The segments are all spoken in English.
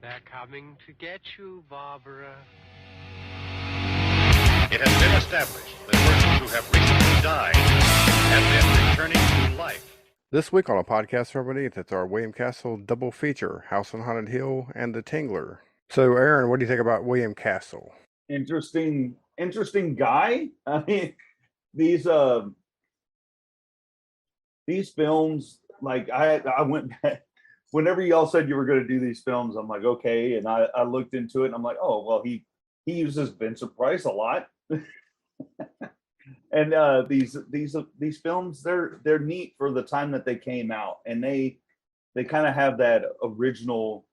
They're coming to get you, Barbara. It has been established that persons who have recently died have been returning to life. This week on a podcast from beneath, it's our William Castle double feature, House on Haunted Hill and The Tingler. So, Aaron, what do you think about William Castle? Interesting guy. I mean, these films, like I went back whenever y'all said you were going to do these films. I'm like, okay, and I looked into it, and I'm like, oh well, he uses Vincent Price a lot. And these films, they're neat for the time that they came out, and they kind of have that original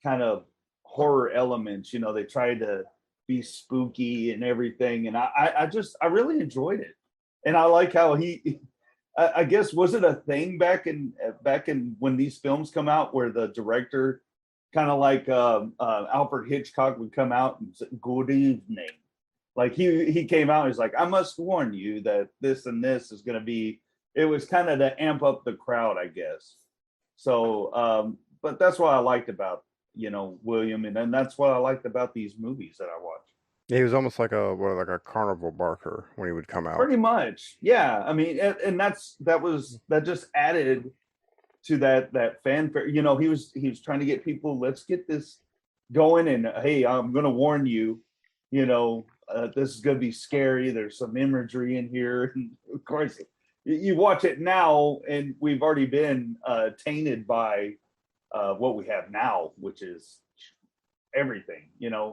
kind of horror elements. You know, they try to be spooky and everything, and I really enjoyed it. And I like how I guess, was it a thing back in when these films come out, where the director, kind of like Alfred Hitchcock, would come out and say, "Good evening." Like he came out and he's like, "I must warn you that this and this is going to be." It was kind of to amp up the crowd, I guess. So, but that's what I liked about, William, and that's what I liked about these movies that I watched. He was almost like a carnival barker when he would come out. Pretty much, yeah. I mean, and that just added to that fanfare. You know, he was trying to get people. Let's get this going, and hey, I'm going to warn you. This is going to be scary. There's some imagery in here. And of course, you watch it now, and we've already been tainted by what we have now, which is everything.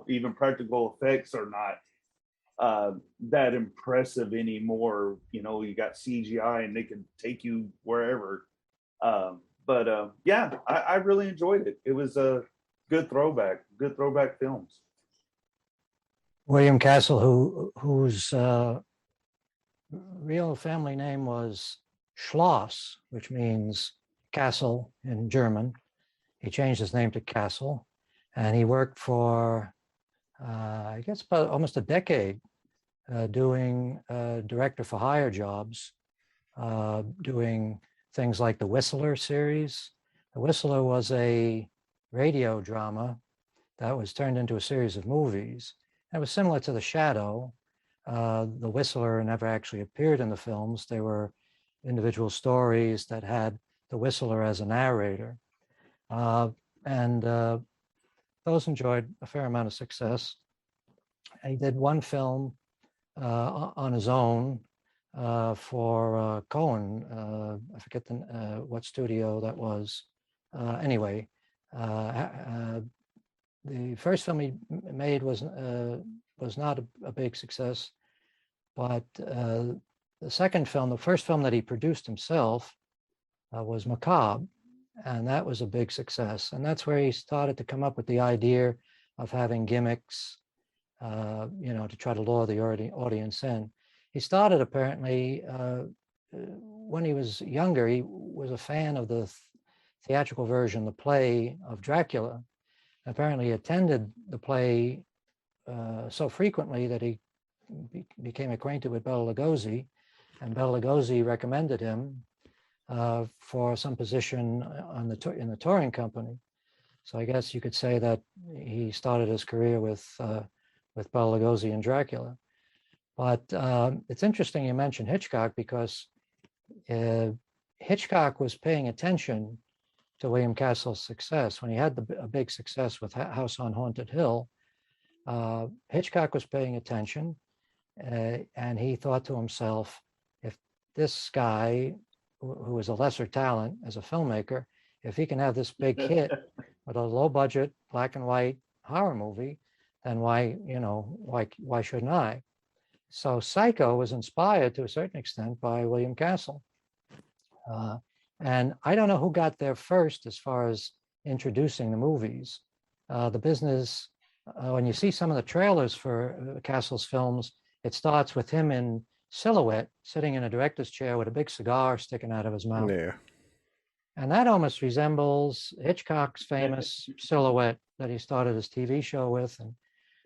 Even practical effects are not that impressive anymore. You got CGI, and they can take you wherever. But I really enjoyed it. It was a good throwback films. William Castle, whose real family name was Schloss, which means castle in German. He changed his name to Castle, and he worked for, I guess, about almost a decade doing director for hire jobs, doing things like the Whistler series. The Whistler was a radio drama that was turned into a series of movies. It was similar to The Shadow. The Whistler never actually appeared in the films. They were individual stories that had the Whistler as a narrator. And those enjoyed a fair amount of success. He did one film on his own for Cohen. I forget what studio that was. Anyway, the first film he made was not a big success, but the first film that he produced himself was Macabre, and that was a big success. And that's where he started to come up with the idea of having gimmicks, to try to lure the audience in. He started apparently when he was younger. He was a fan of the theatrical version, the play of Dracula. Apparently, he attended the play so frequently that he became acquainted with Bela Lugosi, and Bela Lugosi recommended him for some position in the touring company. So I guess you could say that he started his career with Bela Lugosi and Dracula. But it's interesting you mentioned Hitchcock, because Hitchcock was paying attention to William Castle's success. When he had a big success with House on Haunted Hill, Hitchcock was paying attention, and he thought to himself, if this guy, who is a lesser talent as a filmmaker, if he can have this big hit with a low budget black and white horror movie, then why shouldn't I? So Psycho was inspired to a certain extent by William Castle. And I don't know who got there first as far as introducing the movies. The business, when you see some of the trailers for Castle's films, it starts with him in silhouette, sitting in a director's chair with a big cigar sticking out of his mouth. Yeah. And that almost resembles Hitchcock's famous Silhouette that he started his TV show with, and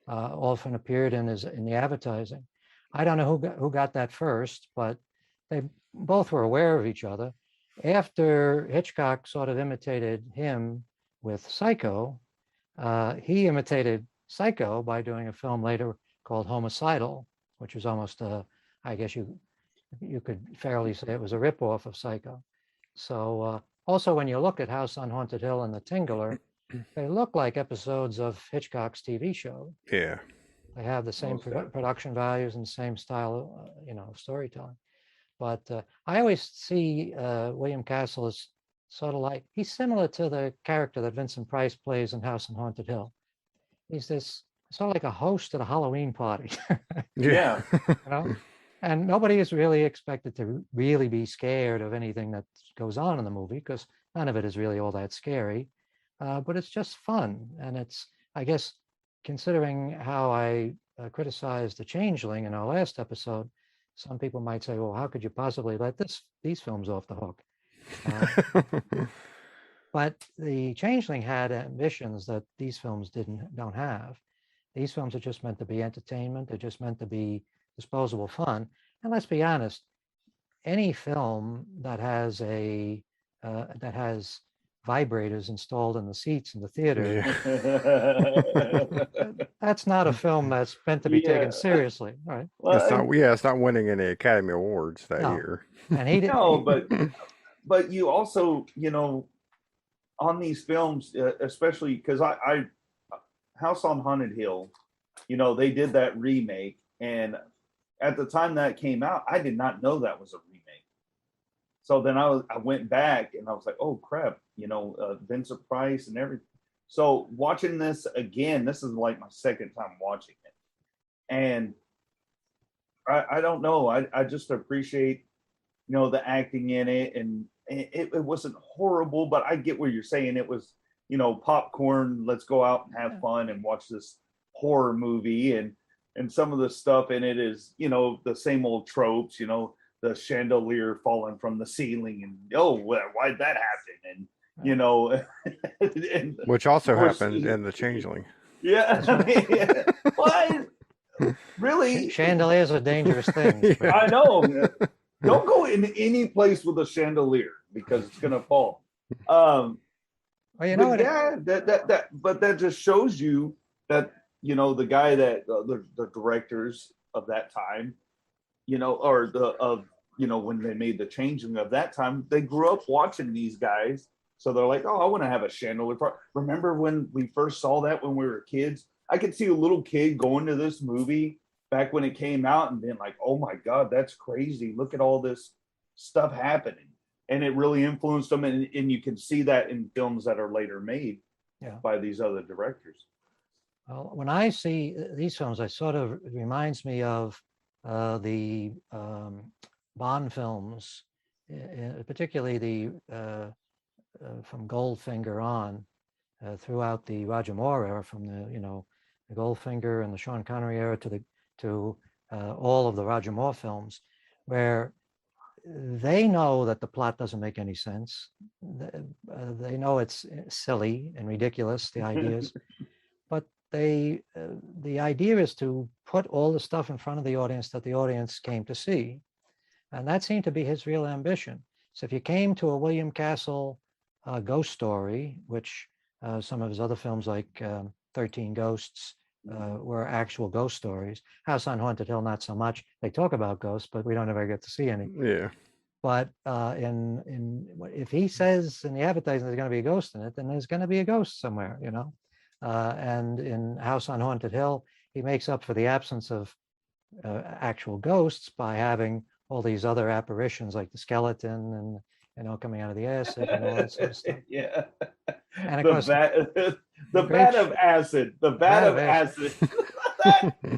often appeared in the advertising. I don't know who got that first, but they both were aware of each other. After Hitchcock sort of imitated him with Psycho, He imitated Psycho by doing a film later called Homicidal, which was almost I guess you could fairly say it was a ripoff of Psycho. So also when you look at House on Haunted Hill and The Tingler, they look like episodes of Hitchcock's TV show. Yeah. They have the same production values and same style, of storytelling. But I always see William Castle as sort of like, he's similar to the character that Vincent Price plays in House on Haunted Hill. He's this sort of like a host at a Halloween party. Yeah. And nobody is really expected to really be scared of anything that goes on in the movie, because none of it is really all that scary. But it's just fun. And it's, I guess, considering how I criticized The Changeling in our last episode, some people might say, well, how could you possibly let these films off the hook? But The Changeling had ambitions that these films don't have. These films are just meant to be entertainment. They're just meant to be disposable fun. And let's be honest, any film that has vibrators installed in the seats in the theater, that's not a film that's meant to be taken seriously, right? Well, it's not winning any Academy Awards that year. And he didn't. No, but you also, on these films, especially because I House on Haunted Hill, they did that remake, and at the time that came out, I did not know that was a remake. So then I went back and I was like, oh crap, Vincent Price and everything. So watching this again, this is like my second time watching it, and I don't know, I just appreciate the acting in it, and it wasn't horrible, but I get what you're saying. It was popcorn, let's go out and have fun and watch this horror movie, and some of the stuff in it is the same old tropes, the chandelier falling from the ceiling, and why'd that happen, and and which also happened in The Changeling. Yeah, I mean, what? Really? Chandeliers are dangerous things. Yeah. I know. Don't go in any place with a chandelier because it's gonna fall. Well, But that just shows you that the guy that the directors of that time, when they made The Changeling of that time, they grew up watching these guys, so they're like, oh, I want to have a chandelier. Remember when we first saw that when we were kids? I could see a little kid going to this movie back when it came out and being like, oh my God, that's crazy. Look at all this stuff happening. And it really influenced them. And you can see that in films that are later made by these other directors. Well, when I see these films, it sort of reminds me of the Bond films, particularly the from Goldfinger on, throughout the Roger Moore era, from the Goldfinger and the Sean Connery era to all of the Roger Moore films, where they know that the plot doesn't make any sense. They know it's silly and ridiculous, the ideas, but the idea is to put all the stuff in front of the audience that the audience came to see. And that seemed to be his real ambition. So if you came to a William Castle ghost story, which some of his other films like 13 Ghosts were actual ghost stories. House on Haunted Hill, not so much. They talk about ghosts, but we don't ever get to see any. Yeah. But if he says in the advertising there's going to be a ghost in it, then there's going to be a ghost somewhere, And in House on Haunted Hill, he makes up for the absence of actual ghosts by having all these other apparitions like the skeleton and coming out of the acid and all that sort of stuff. Yeah. And of course, the vat of acid. The vat of acid.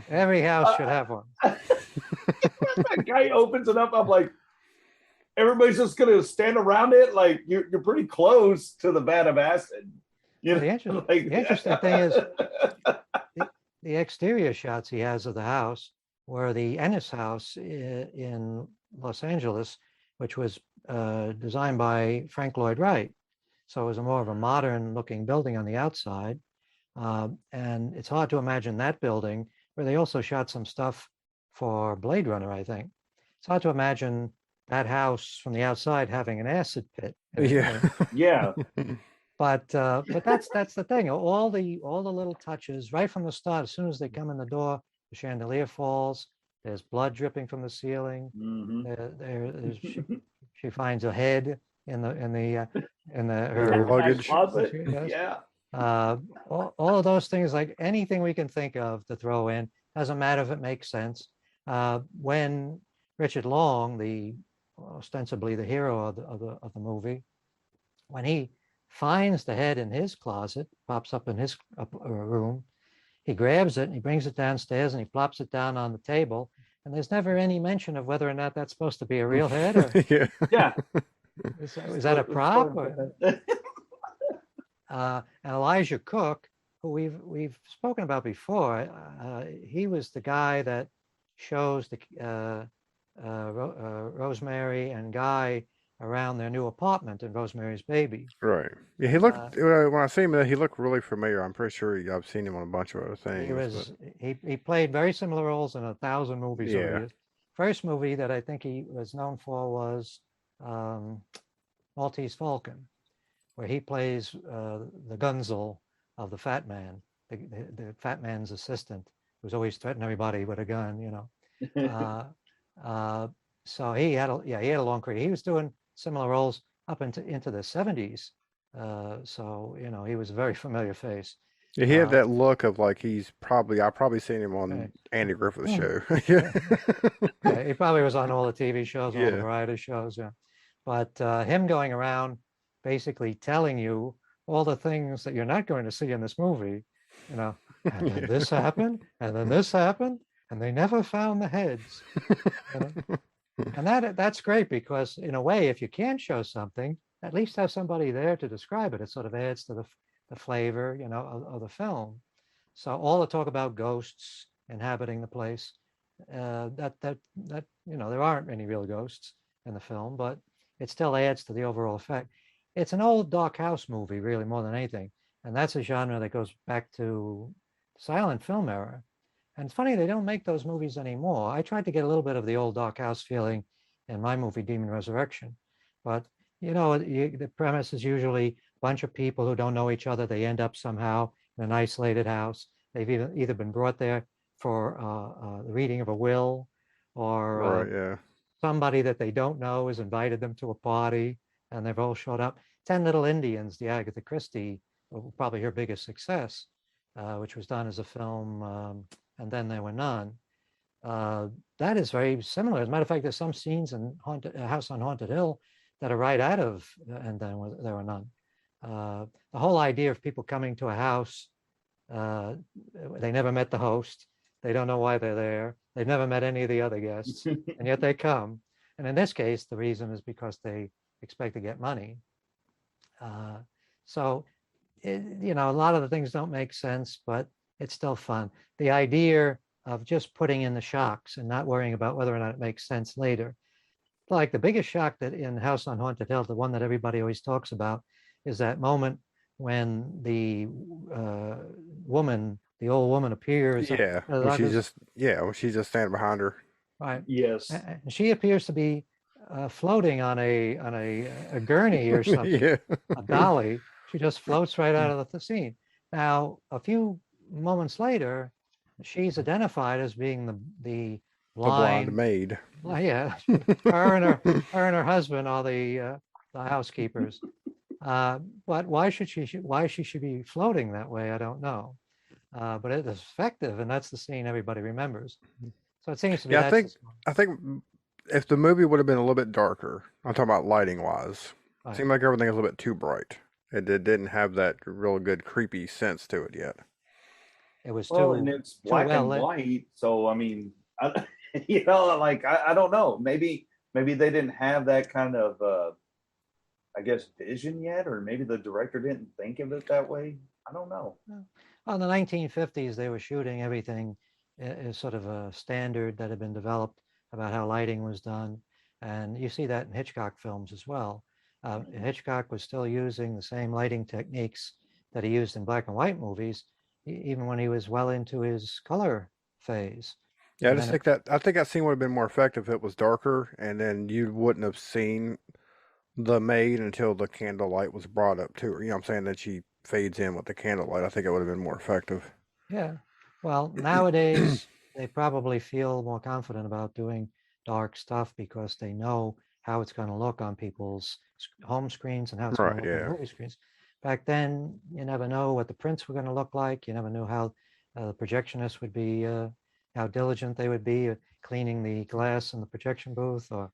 Every house should have one. That guy opens it up. I'm like, everybody's just gonna stand around it. Like you're pretty close to the vat of acid. The interesting thing is the exterior shots he has of the house were the Ennis house in Los Angeles, which was designed by Frank Lloyd Wright. So it was more of a modern looking building on the outside. And it's hard to imagine that building, where they also shot some stuff for Blade Runner, I think. It's hard to imagine that house from the outside having an acid pit. Yeah. Yeah. But that's the thing. All the little touches right from the start. As soon as they come in the door, the chandelier falls. There's blood dripping from the ceiling. Hmm. She finds a head in the Her luggage. Closet. Yes. Yeah. All of those things, like anything we can think of to throw in, doesn't matter if it makes sense. When Richard Long, the ostensibly the hero of the movie, when he finds the head in his closet, pops up in his room, he grabs it and he brings it downstairs and he plops it down on the table. And there's never any mention of whether or not that's supposed to be a real head or Yeah. Yeah. is that a prop? Or, and Elijah Cook, who we've spoken about before, he was the guy that shows the Rosemary and Guy around their new apartment in Rosemary's Baby. Right. Yeah, he looked when I see him, he looked really familiar. I'm pretty sure I've seen him on a bunch of other things. He played very similar roles in 1,000 movies over the Yeah. years. First movie that I think he was known for was Maltese Falcon, where he plays the Gunzel of the Fat Man, the Fat Man's assistant, who's always threatening everybody with a gun, you know. So he had a long career. He was doing similar roles up into the 70s. So, you know, he was a very familiar face. Yeah, he had that look of like I've probably seen him on Andy Griffith's show. Yeah, he probably was on all the TV shows, all the Yeah. variety shows, yeah. But him going around basically telling you all the things that you're not going to see in this movie, you know, and then this happened, and then this happened, and they never found the heads. You know? And that's great because in a way, if you can't show something, at least have somebody there to describe it. It sort of adds to the flavor, you know, of the film. So all the talk about ghosts inhabiting the place, that you know, there aren't any real ghosts in the film, but it still adds to the overall effect. It's an old dark house movie, really, more than anything, and that's a genre that goes back to silent film era. And it's funny, they don't make those movies anymore. I tried to get a little bit of the old dark house feeling in my movie, Demon Resurrection. But, you know, the premise is usually a bunch of people who don't know each other. They end up somehow in an isolated house. They've either been brought there for the reading of a will, or somebody that they don't know has invited them to a party, and they've all showed up. 10 Little Indians, the Agatha Christie, probably her biggest success, which was done as a film, and then there were none. That is very similar. As a matter of fact, there's some scenes in House on Haunted Hill that are right out of And Then There Were None. The whole idea of people coming to a house, they never met the host, they don't know why they're there, they've never met any of the other guests, and yet they come. And in this case, the reason is because they expect to get money. So, you know, a lot of the things don't make sense, but it's still fun. The idea of just putting in the shocks and not worrying about whether or not it makes sense later. Like the biggest shock that in House on Haunted Hill, the one that everybody always talks about, is that moment when the woman, the old woman, appears. Yeah, when she's just standing behind her. Right. Yes. And she appears to be floating on a gurney or something, Yeah. a dolly. She just floats right out of the scene. Now, a few moments later, she's identified as being the blonde maid. Well, yeah, her and her husband are the housekeepers. But why she should be floating that way, I don't know. But it is effective, and that's the scene everybody remembers. So it seems to be. Yeah, I think if the movie would have been a little bit darker, I'm talking about lighting wise, it seemed like everything was a little bit too bright. It didn't have that real good creepy sense to it yet. It was and it's black and white, so I mean, you know, like I don't know. Maybe they didn't have that kind of, I guess, vision yet, or maybe the director didn't think of it that way. I don't know. Well, in the 1950s, they were shooting everything as sort of a standard that had been developed about how lighting was done, and you see that in Hitchcock films as well. Hitchcock was still using the same lighting techniques that he used in black and white movies, even when he was well into his color phase. Yeah, I think that scene would have been more effective if it was darker, and then you wouldn't have seen the maid until the candlelight was brought up to her. You know what I'm saying? That she fades in with the candlelight. I think it would have been more effective. Yeah. Well, nowadays they probably feel more confident about doing dark stuff because they know how it's going to look on people's home screens and how it's going Right, to look on yeah. movie screens. Back then, you never know what the prints were going to look like. You never knew how the projectionists would be, how diligent they would be cleaning the glass in the projection booth, or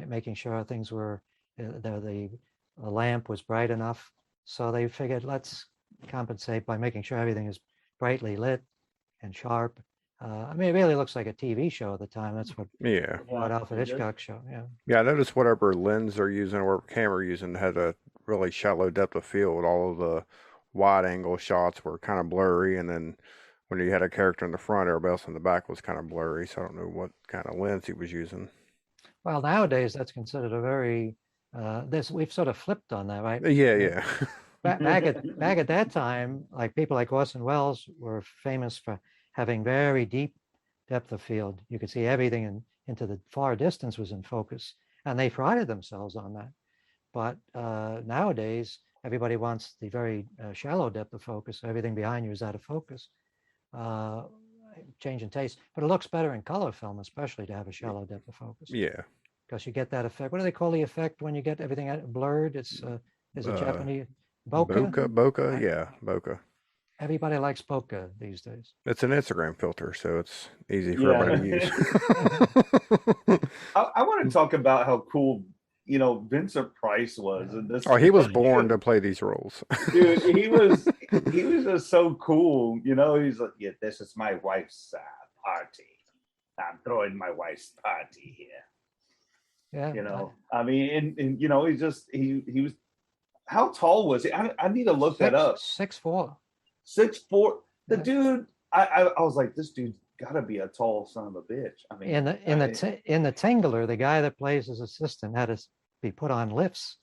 making sure things were the lamp was bright enough. So they figured, let's compensate by making sure everything is brightly lit and sharp. I mean, it really looks like a TV show at the time. That's what Yeah. Alfred it did. Hitchcock show. Yeah. Yeah, I noticed whatever lens they're using or whatever camera they're using had a really shallow depth of field. All of the wide angle shots were kind of blurry, and then when you had a character in the front, everybody else in the back was kind of blurry. So I don't know what kind of lens he was using. Well, nowadays that's considered a very we've sort of flipped on that, right? Yeah, yeah. Back at that time, like people like Orson Welles were famous for having very deep depth of field. You could see everything into the far distance was in focus, and they prided themselves on that. But nowadays, everybody wants the very shallow depth of focus. Everything behind you is out of focus. Change in taste, but it looks better in color film, especially to have a shallow depth of focus, Yeah. because you get that effect. What do they call the effect when you get everything blurred? It's is a Japanese bokeh. Bokeh, yeah, bokeh. Everybody likes bokeh these days. It's an Instagram filter, so it's easy for everybody to use. I want to talk about how cool Vincent Price was in this. Oh, he was born to play these roles. Dude, he was just so cool. He's like, yeah, this is my wife's party. I'm throwing my wife's party here. Yeah. I mean, and he was. How tall was he? I need to look that up. 6'4". 6'4". The Yeah. dude. I was like, this dude's got to be a tall son of a bitch. I mean, in the Tingler, the guy that plays his assistant had to be put on lifts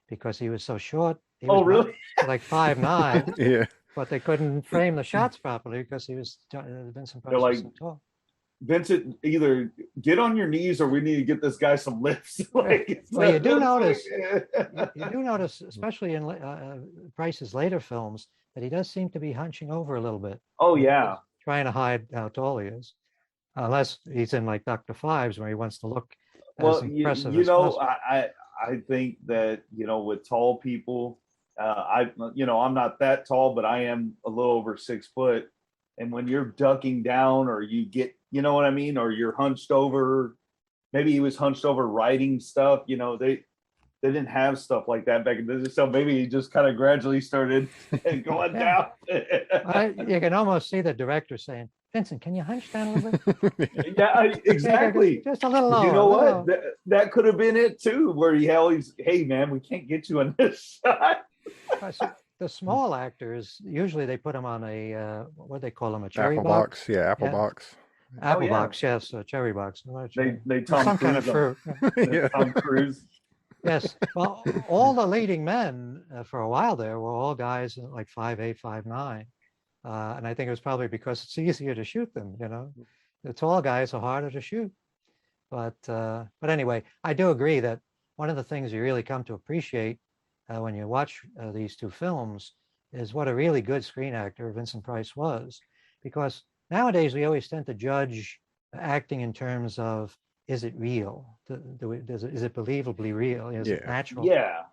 because he was so short. He was really? Like 5'9", Yeah. but they couldn't frame the shots properly because he was Vincent Price They're was like, so tall. Vincent, either get on your knees or we need to get this guy some lifts. Well, you do notice, especially in Price's later films, that he does seem to be hunching over a little bit. Oh yeah, trying to hide how tall he is, unless he's in like Dr. Fives where he wants to look as impressive as possible. I think that with tall people, I'm not that tall, but I am a little over 6 foot. And when you're ducking down, or you get, you know what I mean, or you're hunched over, maybe he was hunched over writing stuff. They didn't have stuff like that back in the day, so maybe he just kind of gradually started going down. You can almost see the director saying, "Vincent, can you hunch down a little bit?" Yeah, exactly. Just a little lower. You know what? That could have been it too, where he always, hey man, we can't get you on this shot. So the small actors, usually they put them on a what do they call them, a cherry Apple box? box. Yeah, apple box. Apple box, yes, a cherry box. They Tom some Cruise kind of fruit. Yeah. Tom Cruise. Yes. Well, all the leading men for a while there were all guys like 5'8", 5'9". And I think it was probably because it's easier to shoot them, The tall guys are harder to shoot. But anyway, I do agree that one of the things you really come to appreciate when you watch these two films is what a really good screen actor Vincent Price was. Because nowadays we always tend to judge acting in terms of, is it real? Is it believably real? Is it natural? Yeah.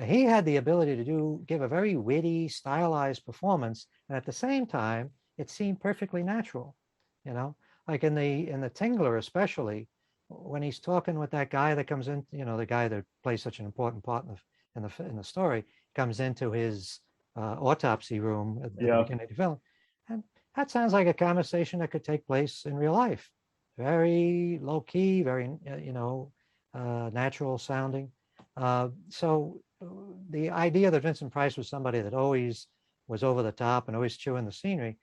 He had the ability to give a very witty, stylized performance, and at the same time, it seemed perfectly natural. Like in the Tingler, especially when he's talking with that guy that comes in, the guy that plays such an important part in the story, comes into his autopsy room at the beginning of the film, and that sounds like a conversation that could take place in real life. Very low key, very natural sounding. So the idea that Vincent Price was somebody that always was over the top and always chewing the scenery,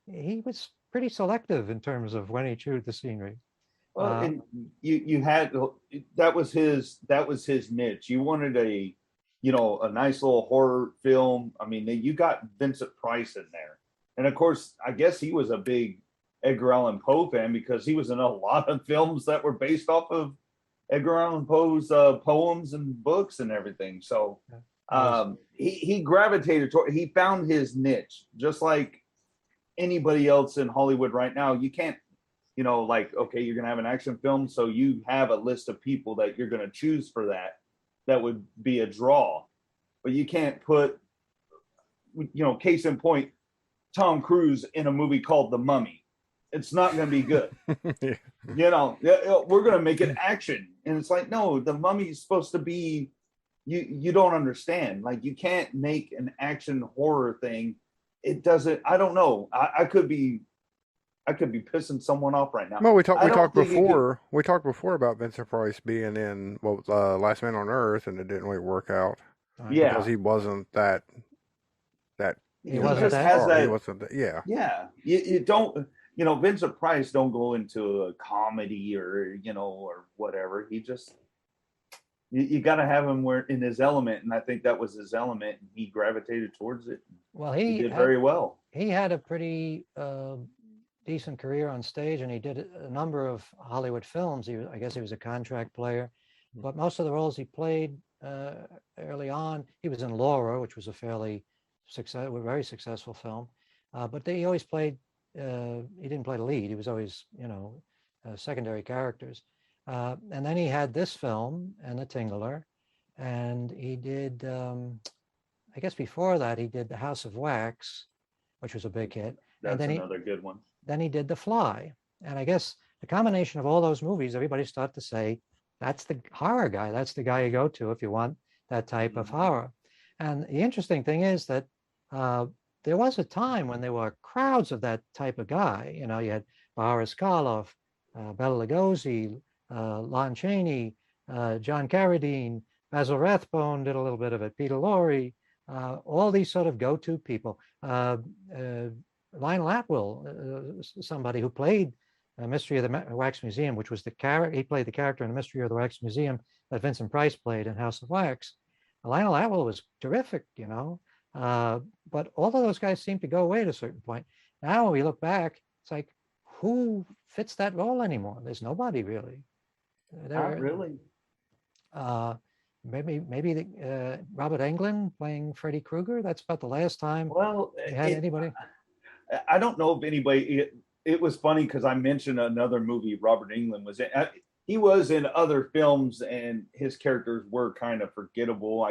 he was pretty selective in terms of when he chewed the scenery. Well, and you had, that was his niche. You wanted a nice little horror film. I mean, you got Vincent Price in there, and of course, I guess he was a big Edgar Allan Poe fan because he was in a lot of films that were based off of Edgar Allan Poe's poems and books and everything. So he gravitated toward. He found his niche, just like anybody else in Hollywood right now. You can't, like, okay, you're gonna have an action film, so you have a list of people that you're gonna choose for that. That would be a draw, but you can't put, case in point, Tom Cruise in a movie called The Mummy. It's not going to be good. We're going to make it action. And it's like, no, The Mummy is supposed to be, you don't understand. Like, you can't make an action horror thing. It doesn't, I don't know. I could be pissing someone off right now. Well, we talked before about Vincent Price being in Last Man on Earth, and it didn't really work out. Yeah. Because he wasn't that he wasn't that. He wasn't that. Yeah. Yeah. You don't, Vincent Price don't go into a comedy or whatever. He just, you got to have him in his element, and I think that was his element, and he gravitated towards it. Well, he did very well. He had a pretty decent career on stage, and he did a number of Hollywood films. I guess he was a contract player, but most of the roles he played early on, he was in Laura, which was a very successful film, but he always played. He didn't play the lead. He was always, secondary characters. And then he had this film and The Tingler, and he did. I guess before that he did The House of Wax, which was a big hit. That's another good one. Then he did The Fly, and I guess the combination of all those movies, everybody started to say, that's the horror guy. That's the guy you go to if you want that type of horror. And the interesting thing is that there was a time when there were crowds of that type of guy. You had Boris Karloff, Bela Lugosi, Lon Chaney, John Carradine, Basil Rathbone did a little bit of it, Peter Lorre, all these sort of go-to people. Lionel Atwill, somebody who played Mystery of the Wax Museum, which was he played the character in the Mystery of the Wax Museum that Vincent Price played in House of Wax. Lionel Atwill was terrific, but all of those guys seem to go away at a certain point. Now, when we look back, it's like, who fits that role anymore? There's nobody really. Not really. Maybe Robert Englund playing Freddy Krueger. That's about the last time. Well, had anybody. I don't know if anybody. It was funny because I mentioned another movie Robert Englund was in. He was in other films, and his characters were kind of forgettable.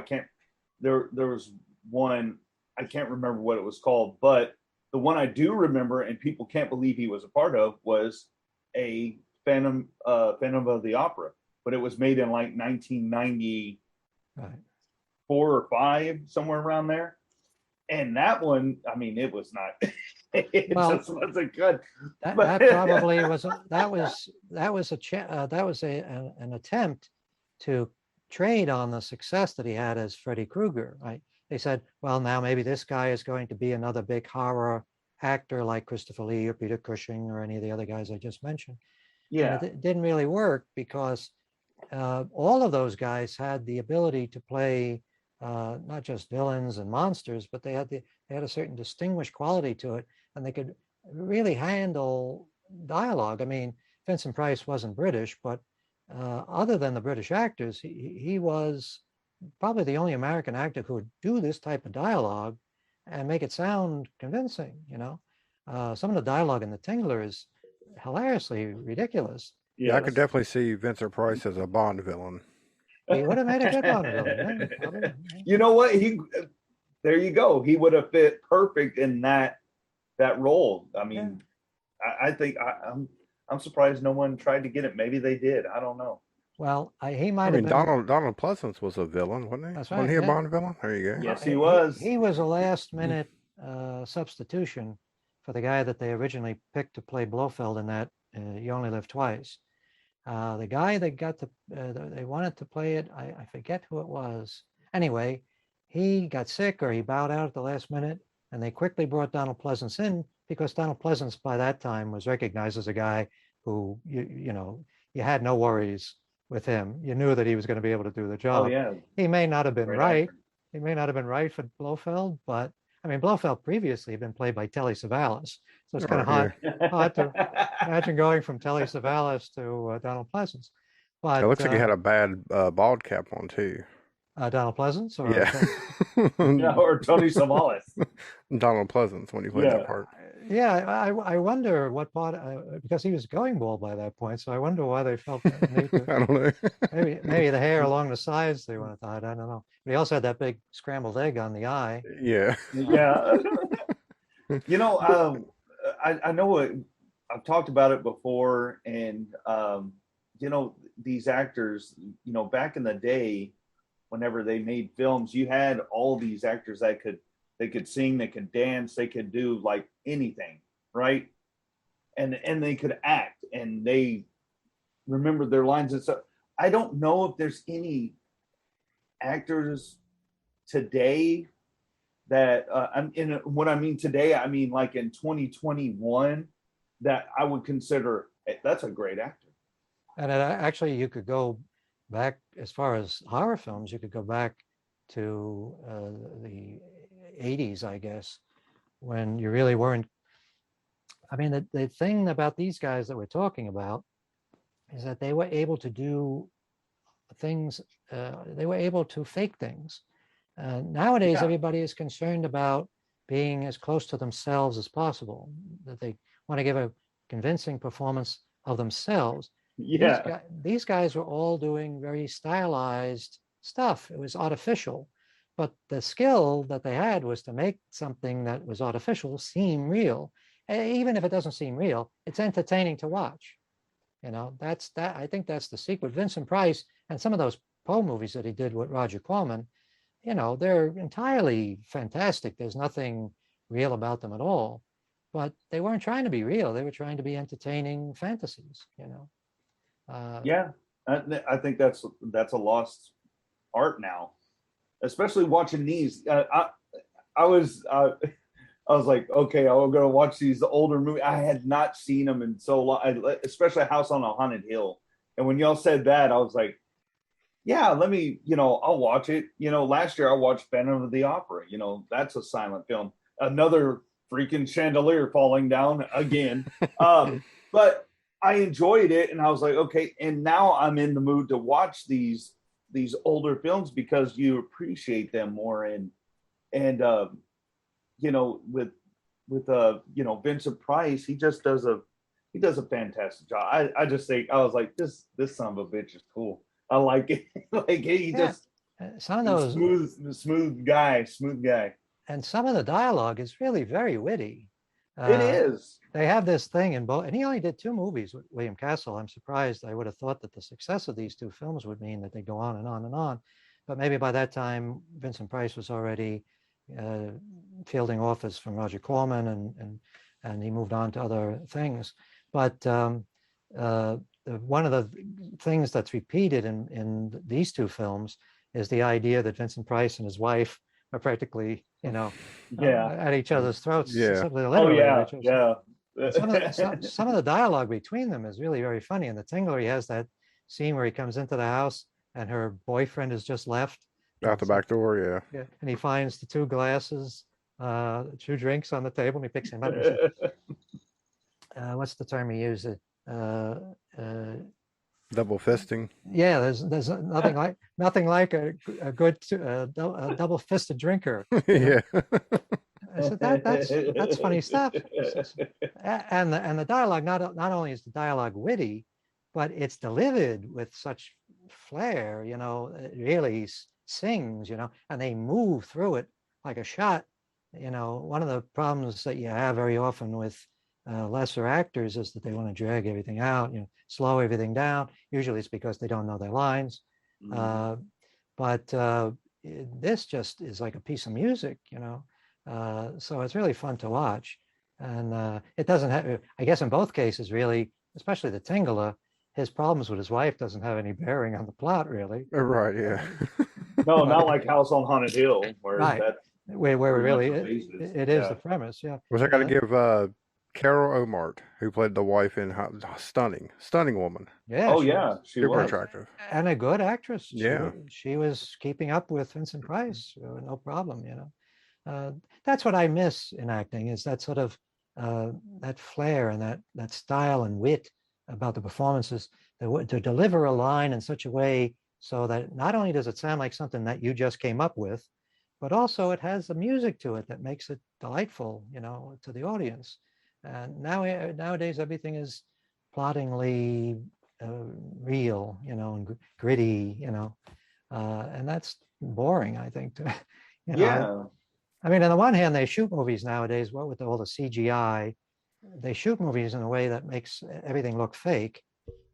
There was one, I can't remember what it was called, but the one I do remember, and people can't believe he was a part of, was a Phantom of the Opera. But it was made in like 1994 or 5, somewhere around there. And that one, I mean, it was not. It just wasn't good. That probably was. That was an attempt to trade on the success that he had as Freddy Krueger. Right? They said, well, now maybe this guy is going to be another big horror actor like Christopher Lee or Peter Cushing or any of the other guys I just mentioned. Yeah, and it didn't really work because all of those guys had the ability to play not just villains and monsters, but they had a certain distinguished quality to it, and they could really handle dialogue. I mean, Vincent Price wasn't British, but other than the British actors, he was probably the only American actor who would do this type of dialogue and make it sound convincing. Some of the dialogue in The Tingler is hilariously ridiculous. Yeah, I could definitely see Vincent Price as a Bond villain. He would have made a good Bond villain. Yeah. You know what? There you go. He would have fit perfect in that role. I mean, yeah. I think I'm surprised no one tried to get it. Maybe they did. I don't know. Well, he might have been. Donald Pleasance was a villain, wasn't he? That's right. Wasn't he a Bond villain? There you go. Yes, he was. He was a last-minute substitution for the guy that they originally picked to play Blofeld in that You Only Live Twice. The guy that they wanted to play it, I forget who it was. Anyway, he got sick or he bowed out at the last minute, and they quickly brought Donald Pleasance in because Donald Pleasance by that time was recognized as a guy who, you had no worries with him. You knew that he was going to be able to do the job. Oh, yeah. He may not have been right. He may not have been right for Blofeld, but I mean, Blofeld previously had been played by Telly Savalas. So it's kind of hard to imagine going from Telly Savalas to Donald Pleasance. It But looks like he had a bad bald cap on too. Donald Pleasance or Yeah. Yeah, or Tony Savalas. Donald Pleasance when he played that Yeah. part. yeah, I wonder what part because he was going bald by that point, so I wonder why they felt the need to I don't know. maybe the hair along the sides they wanted to hide. I don't know. But he also had that big scrambled egg on the eye. Yeah. Yeah. You know, I know what I've talked about it before, and you know, these actors, you know, back in the day, whenever they made films, you had all these actors that they could sing, they could dance, they could do like anything, right? And they could act, and they remembered their lines and stuff. I don't know if there's any actors today that I'm in. What I mean today, I mean like in 2021, that I would consider that's a great actor. And actually, you could go back as far as horror films. You could go back to the 80s, I guess, when you really weren't. I mean, the thing about these guys that we're talking about is that they were able to do things, they were able to fake things. Nowadays, Yeah. everybody is concerned about being as close to themselves as possible, that they want to give a convincing performance of themselves. Yeah. These guys were all doing very stylized stuff. It was artificial, but the skill that they had was to make something that was artificial seem real. Even if it doesn't seem real, it's entertaining to watch. You know, that's that. I think that's the secret. Vincent Price and some of those Poe movies that he did with Roger Corman, you know, they're entirely fantastic. There's nothing real about them at all. But they weren't trying to be real. They were trying to be entertaining fantasies, you know. Yeah, I think that's a lost art now, especially watching these. I was I was like, okay, I'm gonna watch these older movies. I had not seen them in so long, especially House on a Haunted Hill. And when y'all said that, I was like, yeah, let me, you know, I'll watch it. You know, last year I watched Venom of the Opera. You know, that's a silent film. Another freaking chandelier falling down again. But I enjoyed it, and I was like, okay. And now I'm in the mood to watch these older films because you appreciate them more. And you know, with you know, Vincent Price, he just does a fantastic job. I just think I was like, this son of a bitch is cool. I like it. Like he just some of those smooth guy. and some of the dialogue is really very witty. It is. They have this thing in both, and he only did 2 movies with William Castle. I'm surprised. I would have thought that the success of these 2 films would mean that they go on and on and on. But maybe by that time, Vincent Price was already fielding offers from Roger Corman, and he moved on to other things. But one of the things that's repeated in these 2 films is the idea that Vincent Price and his wife are practically, you know, at each other's throats. Yeah. Oh yeah, yeah. Some of the dialogue between them is really very funny. In the Tingler, he has that scene where he comes into the house and her boyfriend has just left. Out the back door, yeah. And he finds the 2 glasses, 2 drinks on the table, and he picks them up. And says, what's the term he used? Double fisting. Yeah, there's nothing like a good double fisted drinker. Yeah. I said that's funny stuff. And the dialogue, not only is the dialogue witty, but it's delivered with such flair. You know, it really sings. You know, and they move through it like a shot. You know, one of the problems that you have very often with lesser actors is that they want to drag everything out, you know, slow everything down. Usually it's because they don't know their lines. But this just is like a piece of music, you know. So it's really fun to watch. And it doesn't have, I guess in both cases, really, especially the Tingler, his problems with his wife doesn't have any bearing on the plot, really. Right, yeah. No, not like House on Haunted Hill, where right. Where really it is the premise, yeah. Was I got to give Carol Omart, who played the wife in stunning woman. Yeah. Oh yeah, she super was attractive and a good actress. Yeah, she was keeping up with Vincent Price, no problem. You know, that's what I miss in acting, is that sort of that flair and that style and wit about the performances to deliver a line in such a way so that not only does it sound like something that you just came up with, but also it has the music to it that makes it delightful, to the audience. And nowadays everything is ploddingly real, and gritty, and that's boring, I think. Yeah. I mean, on the one hand, they shoot movies nowadays, what with all the CGI, they shoot movies in a way that makes everything look fake.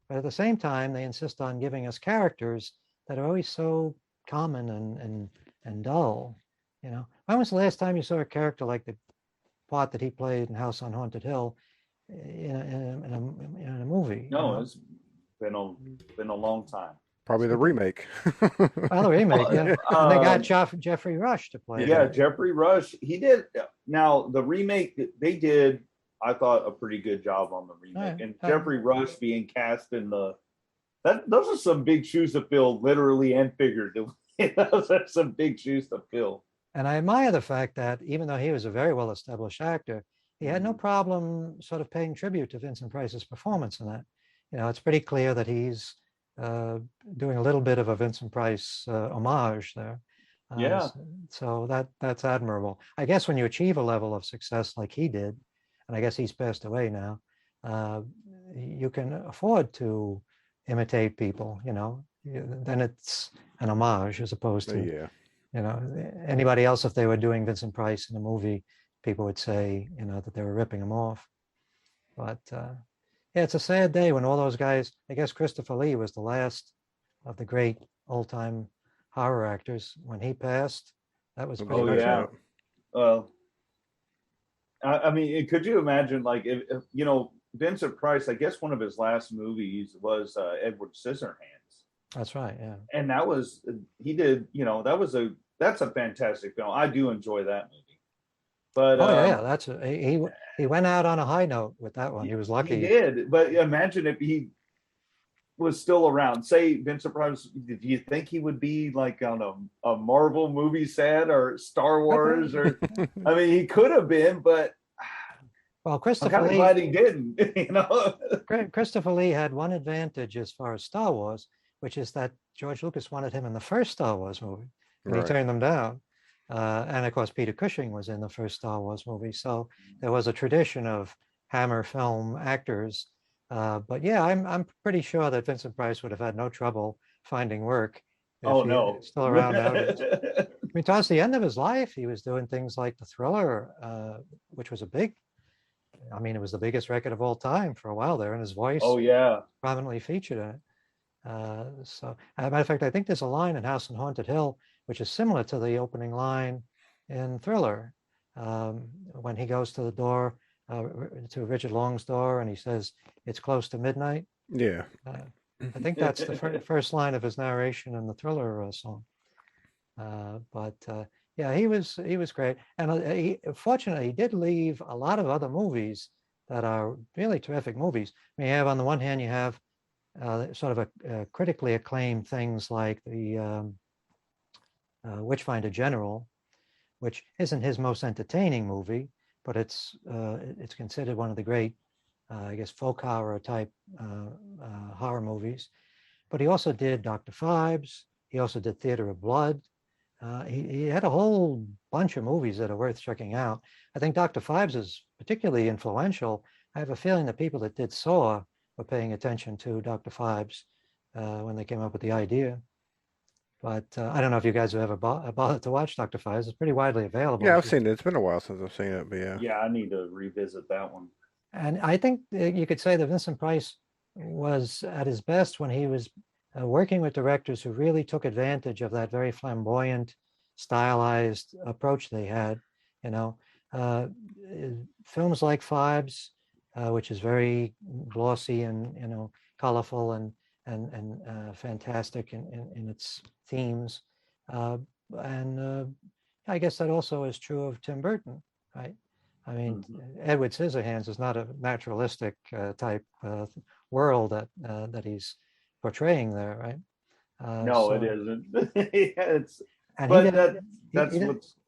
But at the same time, they insist on giving us characters that are always so common and dull. When was the last time you saw a character like the part that he played in House on Haunted Hill in a movie? No, it's been a long time. Probably the remake. Well, the remake, yeah. And they got Jeffrey Rush to play. Yeah, Jeffrey Rush. He did. Now the remake, they did, I thought, a pretty good job on the remake. And Jeffrey Rush being cast in those are some big shoes to fill, literally and figuratively. Those are some big shoes to fill. And I admire the fact that even though he was a very well-established actor, he had no problem sort of paying tribute to Vincent Price's performance in that. It's pretty clear that he's doing a little bit of a Vincent Price homage there. Yeah. So that's admirable. I guess when you achieve a level of success like he did, and I guess he's passed away now, you can afford to imitate people, then it's an homage as opposed to, anybody else, if they were doing Vincent Price in a movie, people would say, that they were ripping him off. But yeah, it's a sad day when all those guys, I guess Christopher Lee was the last of the great old-time horror actors. When he passed, that was pretty much yeah. it. Well, I mean, could you imagine, like, if Vincent Price, I guess one of his last movies was Edward Scissorhands. That's right, yeah. And that was, he did, that's a fantastic film. I do enjoy that movie. But he went out on a high note with that one. He was lucky. He did, but imagine if he was still around. Say Vincent Price, do you think he would be like on a Marvel movie set or Star Wars? Or I mean, he could have been, but well, Christopher I'm Lee, glad he didn't. Christopher Lee had one advantage as far as Star Wars, which is that George Lucas wanted him in the first Star Wars movie, and he turned them down. And of course, Peter Cushing was in the first Star Wars movie. So there was a tradition of Hammer film actors. But yeah, I'm pretty sure that Vincent Price would have had no trouble finding work. Oh, no. Still around nowadays. I mean, towards the end of his life, he was doing things like The Thriller, which was it was the biggest record of all time for a while there. And his voice prominently featured in it. So as a matter of fact, I think there's a line in House on Haunted Hill which is similar to the opening line in Thriller, when he goes to the door, to Richard Long's door, and he says, "It's close to midnight." Yeah. I think that's the first line of his narration in the Thriller song. Yeah, he was great, and fortunately, he did leave a lot of other movies that are really terrific movies. I mean, you have on the one hand, you have sort of a critically acclaimed things like the Witchfinder General, which isn't his most entertaining movie, but it's considered one of the great, I guess, folk horror type horror movies. But he also did Dr. Phibes. He also did Theater of Blood. He had a whole bunch of movies that are worth checking out. I think Dr. Phibes is particularly influential. I have a feeling the people that did Saw were paying attention to Dr. Phibes when they came up with the idea. But I don't know if you guys have ever bothered to watch Dr. Phibes. It's pretty widely available. Yeah, I've seen it. It's been a while since I've seen it, but yeah. Yeah, I need to revisit that one. And I think you could say that Vincent Price was at his best when he was working with directors who really took advantage of that very flamboyant, stylized approach they had. Films like Phibes, which is very glossy and colorful and fantastic in its themes, and I guess that also is true of Tim Burton, right? I mean, Edward Scissorhands is not a naturalistic type world that he's portraying there, right? No, it isn't.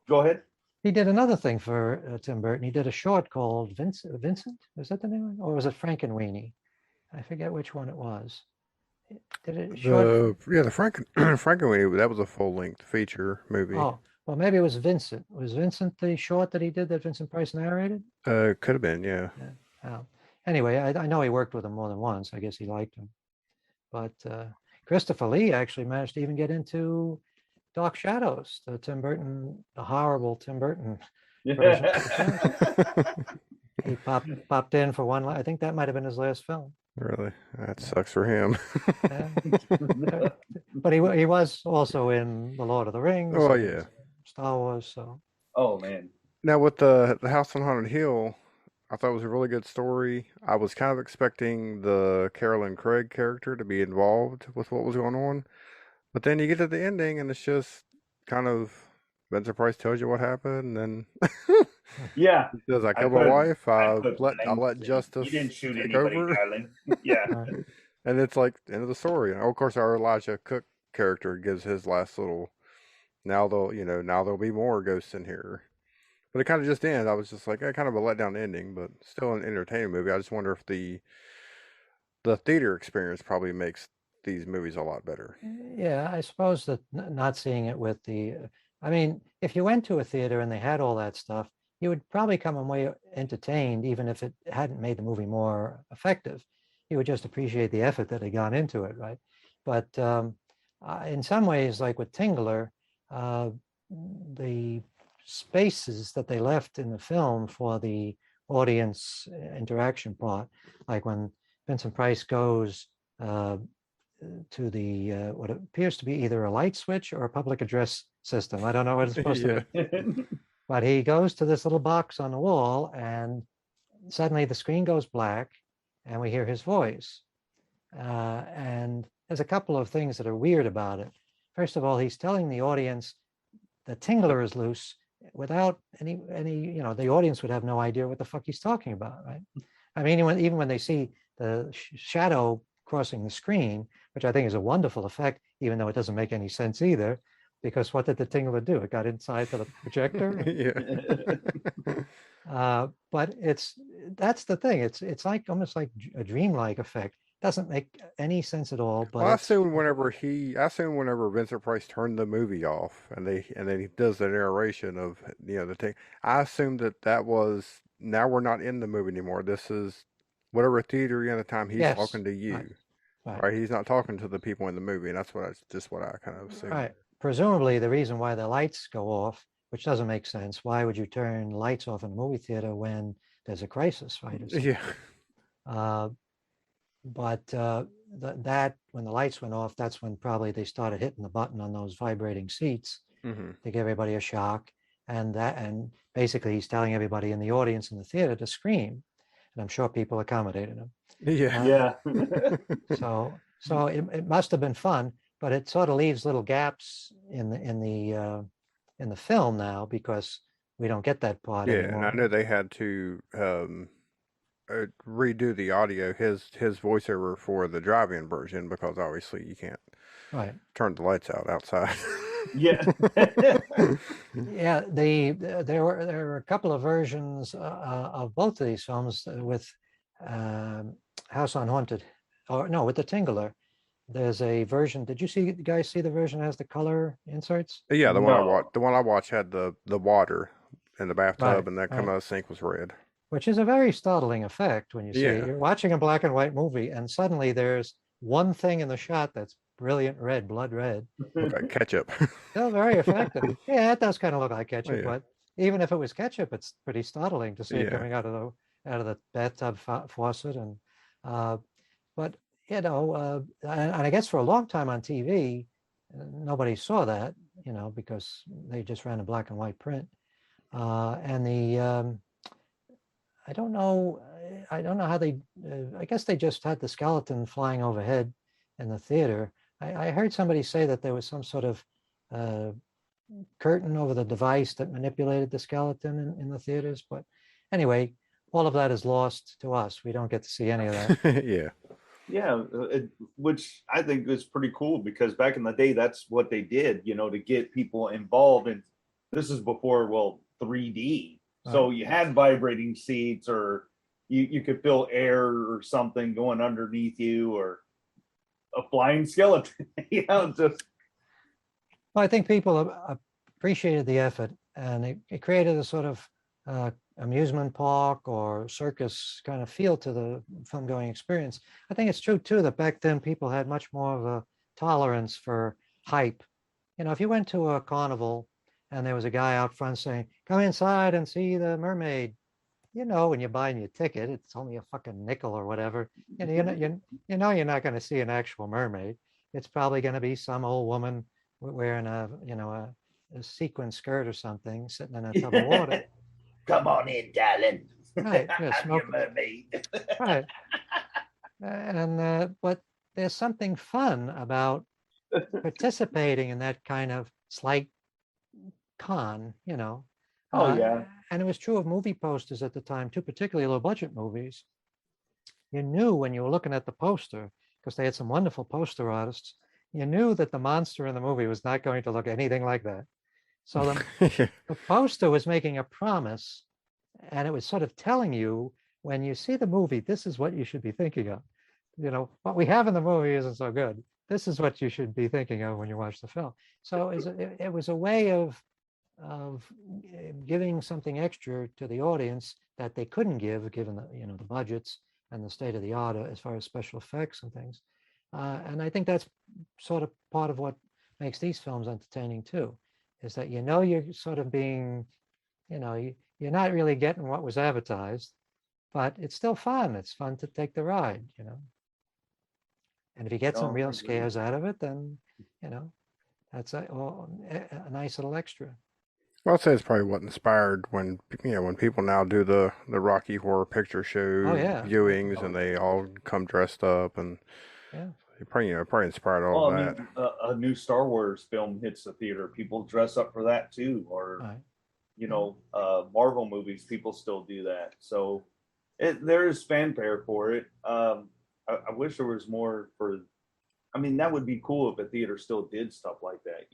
Go ahead. He did another thing for Tim Burton. He did a short called Vincent. Is that the name? Or was it Frankenweenie? I forget which one it was. Did it short? The Frankenweenie, that was a full length feature movie. Oh, well, maybe it was Vincent. Was Vincent the short that he did that Vincent Price narrated? Could have been, yeah. Yeah. Anyway, I know he worked with him more than once. I guess he liked him. But Christopher Lee actually managed to even get into Dark Shadows, the horrible Tim Burton version. He popped in for one. I think that might have been his last film. Really, that sucks for him. But he was also in The Lord of the Rings. Oh yeah, Star Wars. So. Oh man. Now with the House on Haunted Hill, I thought it was a really good story. I was kind of expecting the Carolyn Craig character to be involved with what was going on, but then you get to the ending and it's just kind of Vincent Price tells you what happened, and then Yeah. he says, "I killed my wife. I let You justice didn't shoot take anybody, over." darling. Yeah. And it's like the end of the story. And of course, our Elijah Cook character gives his last little. Now there'll be more ghosts in here. But it kind of just ends. I was just like, kind of a letdown ending, but still an entertaining movie. I just wonder if the theater experience probably makes these movies a lot better. Yeah, I suppose that not seeing it with I mean, if you went to a theater and they had all that stuff, you would probably come away entertained, even if it hadn't made the movie more effective. You would just appreciate the effort that had gone into it, right? But in some ways, like with Tingler, the spaces that they left in the film for the audience interaction part, like when Vincent Price goes to the what appears to be either a light switch or a public address system. I don't know what it's supposed to be. But he goes to this little box on the wall, and suddenly the screen goes black, and we hear his voice. And there's a couple of things that are weird about it. First of all, he's telling the audience that Tingler is loose without any, the audience would have no idea what the fuck he's talking about, right? I mean, even when they see the shadow crossing the screen, which I think is a wonderful effect, even though it doesn't make any sense either, because what did the Tingler do? It got inside to the projector. Yeah. But that's the thing. It's like almost like a dreamlike effect. Doesn't make any sense at all. But Well, I assume whenever Vincent Price turned the movie off and then he does the narration of the thing, I assumed that was, now we're not in the movie anymore. This is whatever theater you're in at the time. He's talking to you, right? He's not talking to the people in the movie, and that's what I kind of assumed. Right. Presumably, the reason why the lights go off, which doesn't make sense. Why would you turn lights off in a movie theater when there's a crisis, right? Yeah. But that when the lights went off, that's when probably they started hitting the button on those vibrating seats to give everybody a shock, and basically he's telling everybody in the audience in the theater to scream, and I'm sure people accommodated him. Yeah. So it must have been fun, but it sort of leaves little gaps in the film now, because we don't get that part anymore. And I know they had to redo the audio, his voiceover for the drive-in version, because obviously you can't turn the lights out outside. Yeah. Yeah, there were a couple of versions of both of these films with House on Haunted, with the Tingler. There's a version. Did you guys see the version that has the color inserts? Yeah, the one I watched had the water in the bathtub, and that come out of the sink was red. Which is a very startling effect when you see it. You're watching a black and white movie, and suddenly there's one thing in the shot that's brilliant red, blood red. Okay, ketchup. Still very effective. Yeah, it does kind of look like ketchup, but even if it was ketchup, it's pretty startling to see it coming out of the bathtub faucet. And but and I guess for a long time on TV, nobody saw that, because they just ran a black and white print. And the I don't know how they. I guess they just had the skeleton flying overhead in the theater. I heard somebody say that there was some sort of curtain over the device that manipulated the skeleton in the theaters. But anyway, all of that is lost to us. We don't get to see any of that. Yeah, which I think is pretty cool, because back in the day, that's what they did, to get people involved. And this is before, 3D. So you had vibrating seats, or you could feel air or something going underneath you, or a flying skeleton. Just Well, I think people appreciated the effort, and it created a sort of amusement park or circus kind of feel to the film going experience. I think it's true too that back then people had much more of a tolerance for hype. If you went to a carnival and there was a guy out front saying, "Come inside and see the mermaid," when you're buying your ticket, it's only a fucking nickel or whatever. You're not going to see an actual mermaid. It's probably going to be some old woman wearing a sequin skirt or something, sitting in a tub of water. Come on in, darling. Right. Yeah, I'm smoke. your mermaid. Right. But there's something fun about participating in that kind of slight con. Oh, yeah. And it was true of movie posters at the time too, particularly low budget movies. You knew when you were looking at the poster, because they had some wonderful poster artists, you knew that the monster in the movie was not going to look anything like that. So the poster was making a promise, and it was sort of telling you, when you see the movie, this is what you should be thinking of. What we have in the movie isn't so good. This is what you should be thinking of when you watch the film. So it was a way of giving something extra to the audience that they couldn't give, given the budgets and the state of the art as far as special effects and things. And I think that's sort of part of what makes these films entertaining too, is that you're sort of being, you're not really getting what was advertised, but it's still fun. It's fun to take the ride, And if you get some real scares out of it, then, that's a nice little extra. Well, I'd say it's probably what inspired when people now do the Rocky Horror Picture Show viewings, and they all come dressed up, and it probably inspired all of that. A new Star Wars film hits the theater, people dress up for that too, or Marvel movies, people still do that. So there is fanfare for it. I wish there was more for. I mean, that would be cool if a theater still did stuff like that,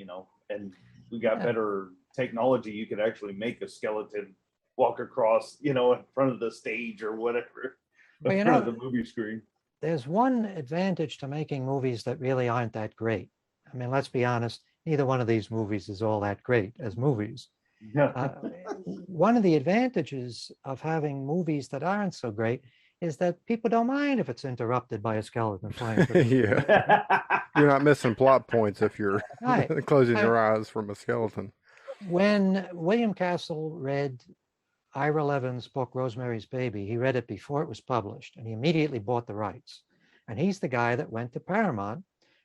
and we got better technology. You could actually make a skeleton walk across, in front of the stage or whatever, in front of the movie screen. There's one advantage to making movies that really aren't that great. I mean, let's be honest, neither one of these movies is all that great as movies. One of the advantages of having movies that aren't so great is that people don't mind if it's interrupted by a skeleton flying through. You're not missing plot points if you're closing your eyes from a skeleton. When William Castle read Ira Levin's book, Rosemary's Baby, he read it before it was published, and he immediately bought the rights. And he's the guy that went to Paramount.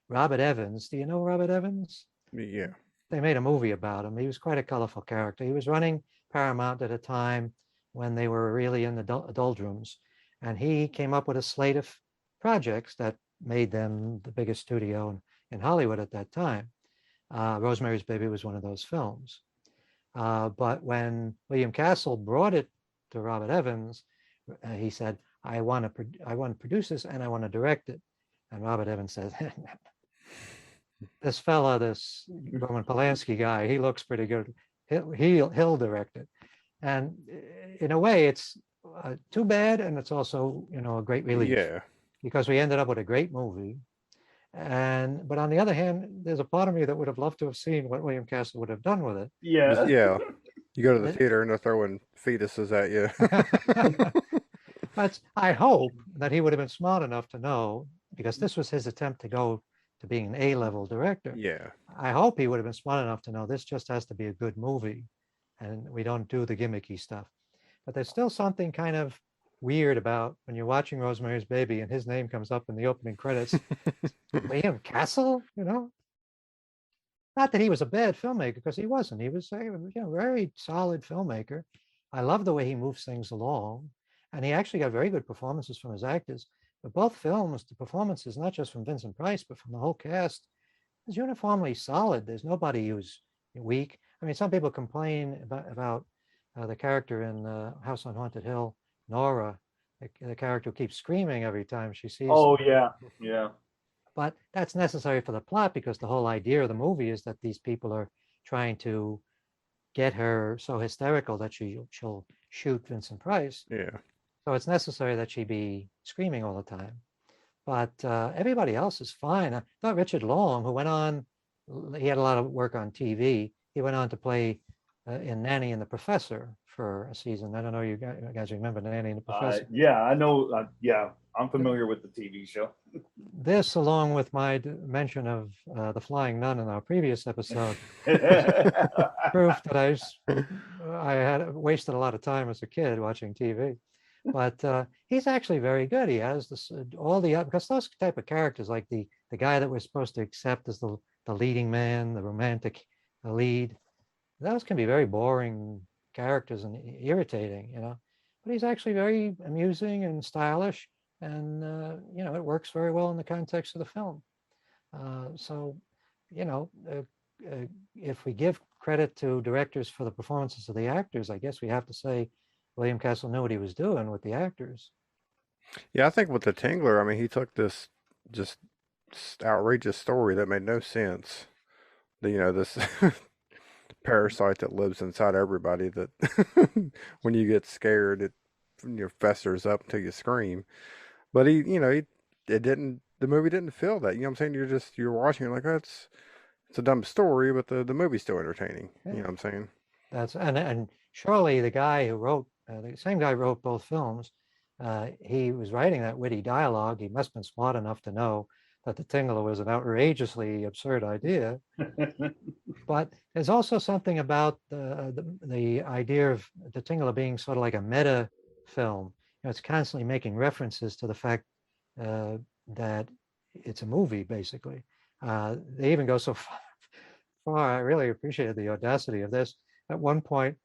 Robert Evans, do you know Robert Evans? Yeah. They made a movie about him. He was quite a colorful character. He was running Paramount at a time when they were really in the doldrums. And he came up with a slate of projects that made them the biggest studio in Hollywood at that time. Rosemary's Baby was one of those films. But when William Castle brought it to Robert Evans, he said, I want to produce this and I want to direct it. And Robert Evans says, this fella, this Roman Polanski guy, he looks pretty good. He'll direct it. And in a way, it's too bad, and it's also a great relief. Yeah. Because we ended up with a great movie. But on the other hand, there's a part of me that would have loved to have seen what William Castle would have done with it. Yeah. You go to the theater and they're throwing fetuses at you. But I hope that he would have been smart enough to know, because this was his attempt to go to being an A-level director. Yeah. I hope he would have been smart enough to know this just has to be a good movie, and we don't do the gimmicky stuff. But there's still something kind of weird about when you're watching Rosemary's Baby and his name comes up in the opening credits. William Castle, Not that he was a bad filmmaker, because he wasn't. He was a very solid filmmaker. I love the way he moves things along. And he actually got very good performances from his actors. But both films, the performances, not just from Vincent Price, but from the whole cast, is uniformly solid. There's nobody who's weak. I mean, some people complain about the character in House on Haunted Hill, Nora, the character who keeps screaming every time she sees. Oh, yeah. But that's necessary for the plot, because the whole idea of the movie is that these people are trying to get her so hysterical that she'll shoot Vincent Price. Yeah. So it's necessary that she be screaming all the time. but everybody else is fine. I thought Richard Long, who went on, he had a lot of work on TV. He went on to play in Nanny and the Professor for a season. I don't know, you guys remember Nanny and the Professor? Yeah, I know. Yeah, I'm familiar with the TV show. This, along with my mention of the Flying Nun in our previous episode, proof that I had wasted a lot of time as a kid watching TV. But he's actually very good. He has this all the because those type of characters, like the guy that we're supposed to accept as the leading man, the romantic lead, those can be very boring characters and irritating, you know. But he's actually very amusing and stylish, and you know, it works very well in the context of the film. So, you know, if we give credit to directors for the performances of the actors, I guess we have to say William Castle knew what he was doing with the actors. Yeah, I think with the Tingler, I mean, he took this just outrageous story that made no sense. You know, this parasite that lives inside everybody that when you get scared, it festers up until you scream. But the movie didn't feel that. You know what I'm saying? You're watching, you're like, oh, it's a dumb story, but the movie's still entertaining. Yeah. You know what I'm saying? That's and surely the guy who wrote the same guy wrote both films. He was writing that witty dialogue. He must have been smart enough to know that the Tingler was an outrageously absurd idea. But there's also something about the idea of the Tingler being sort of like a meta film. You know, it's constantly making references to the fact that it's a movie, basically. They even go so far. I really appreciated the audacity of this. At one point,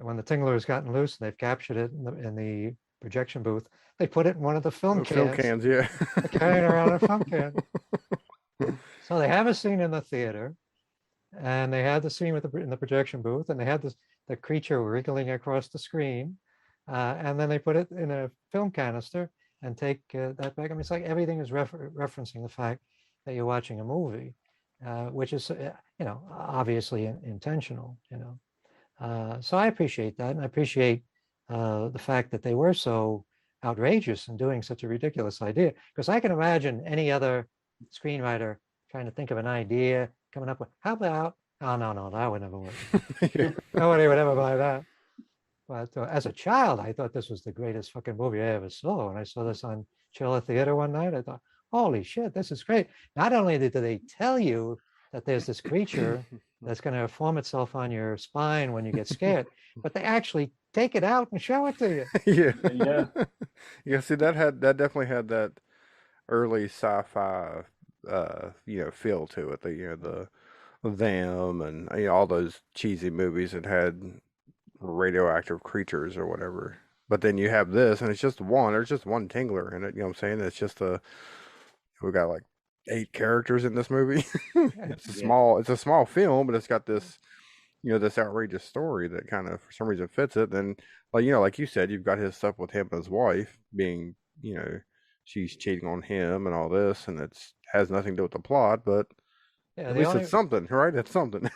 when the Tingler has gotten loose and they've captured it in the projection booth, they put it in one of the film cans. Film cans, yeah. Carrying around a film can. So they have a scene in the theater, and they had the scene in the projection booth, and they had the creature wriggling across the screen, and then they put it in a film canister and take that back. I mean, it's like everything is referencing the fact that you're watching a movie, which is, you know, obviously intentional, you know. So I appreciate that, and I appreciate the fact that they were so outrageous in doing such a ridiculous idea. Because I can imagine any other screenwriter trying to think of an idea, coming up with, how about, oh, no, that would never work. Nobody would ever buy that. But as a child, I thought this was the greatest fucking movie I ever saw. When I saw this on Chiller Theater one night, I thought, holy shit, this is great. Not only do they tell you that there's this creature that's going to form itself on your spine when you get scared, but they actually take it out and show it to you. Yeah. See, that definitely had that early sci-fi, feel to it. The them and all those cheesy movies that had radioactive creatures or whatever. But then you have this, and it's just one. There's just one Tingler in it. You know what I'm saying? It's just we got like 8 characters in this movie. It's a small film, but it's got this, this outrageous story that kind of for some reason fits it. And like you said, you've got his stuff with him and his wife being, she's cheating on him and all this, and it's has nothing to do with the plot, but at least it's something, right? It's something.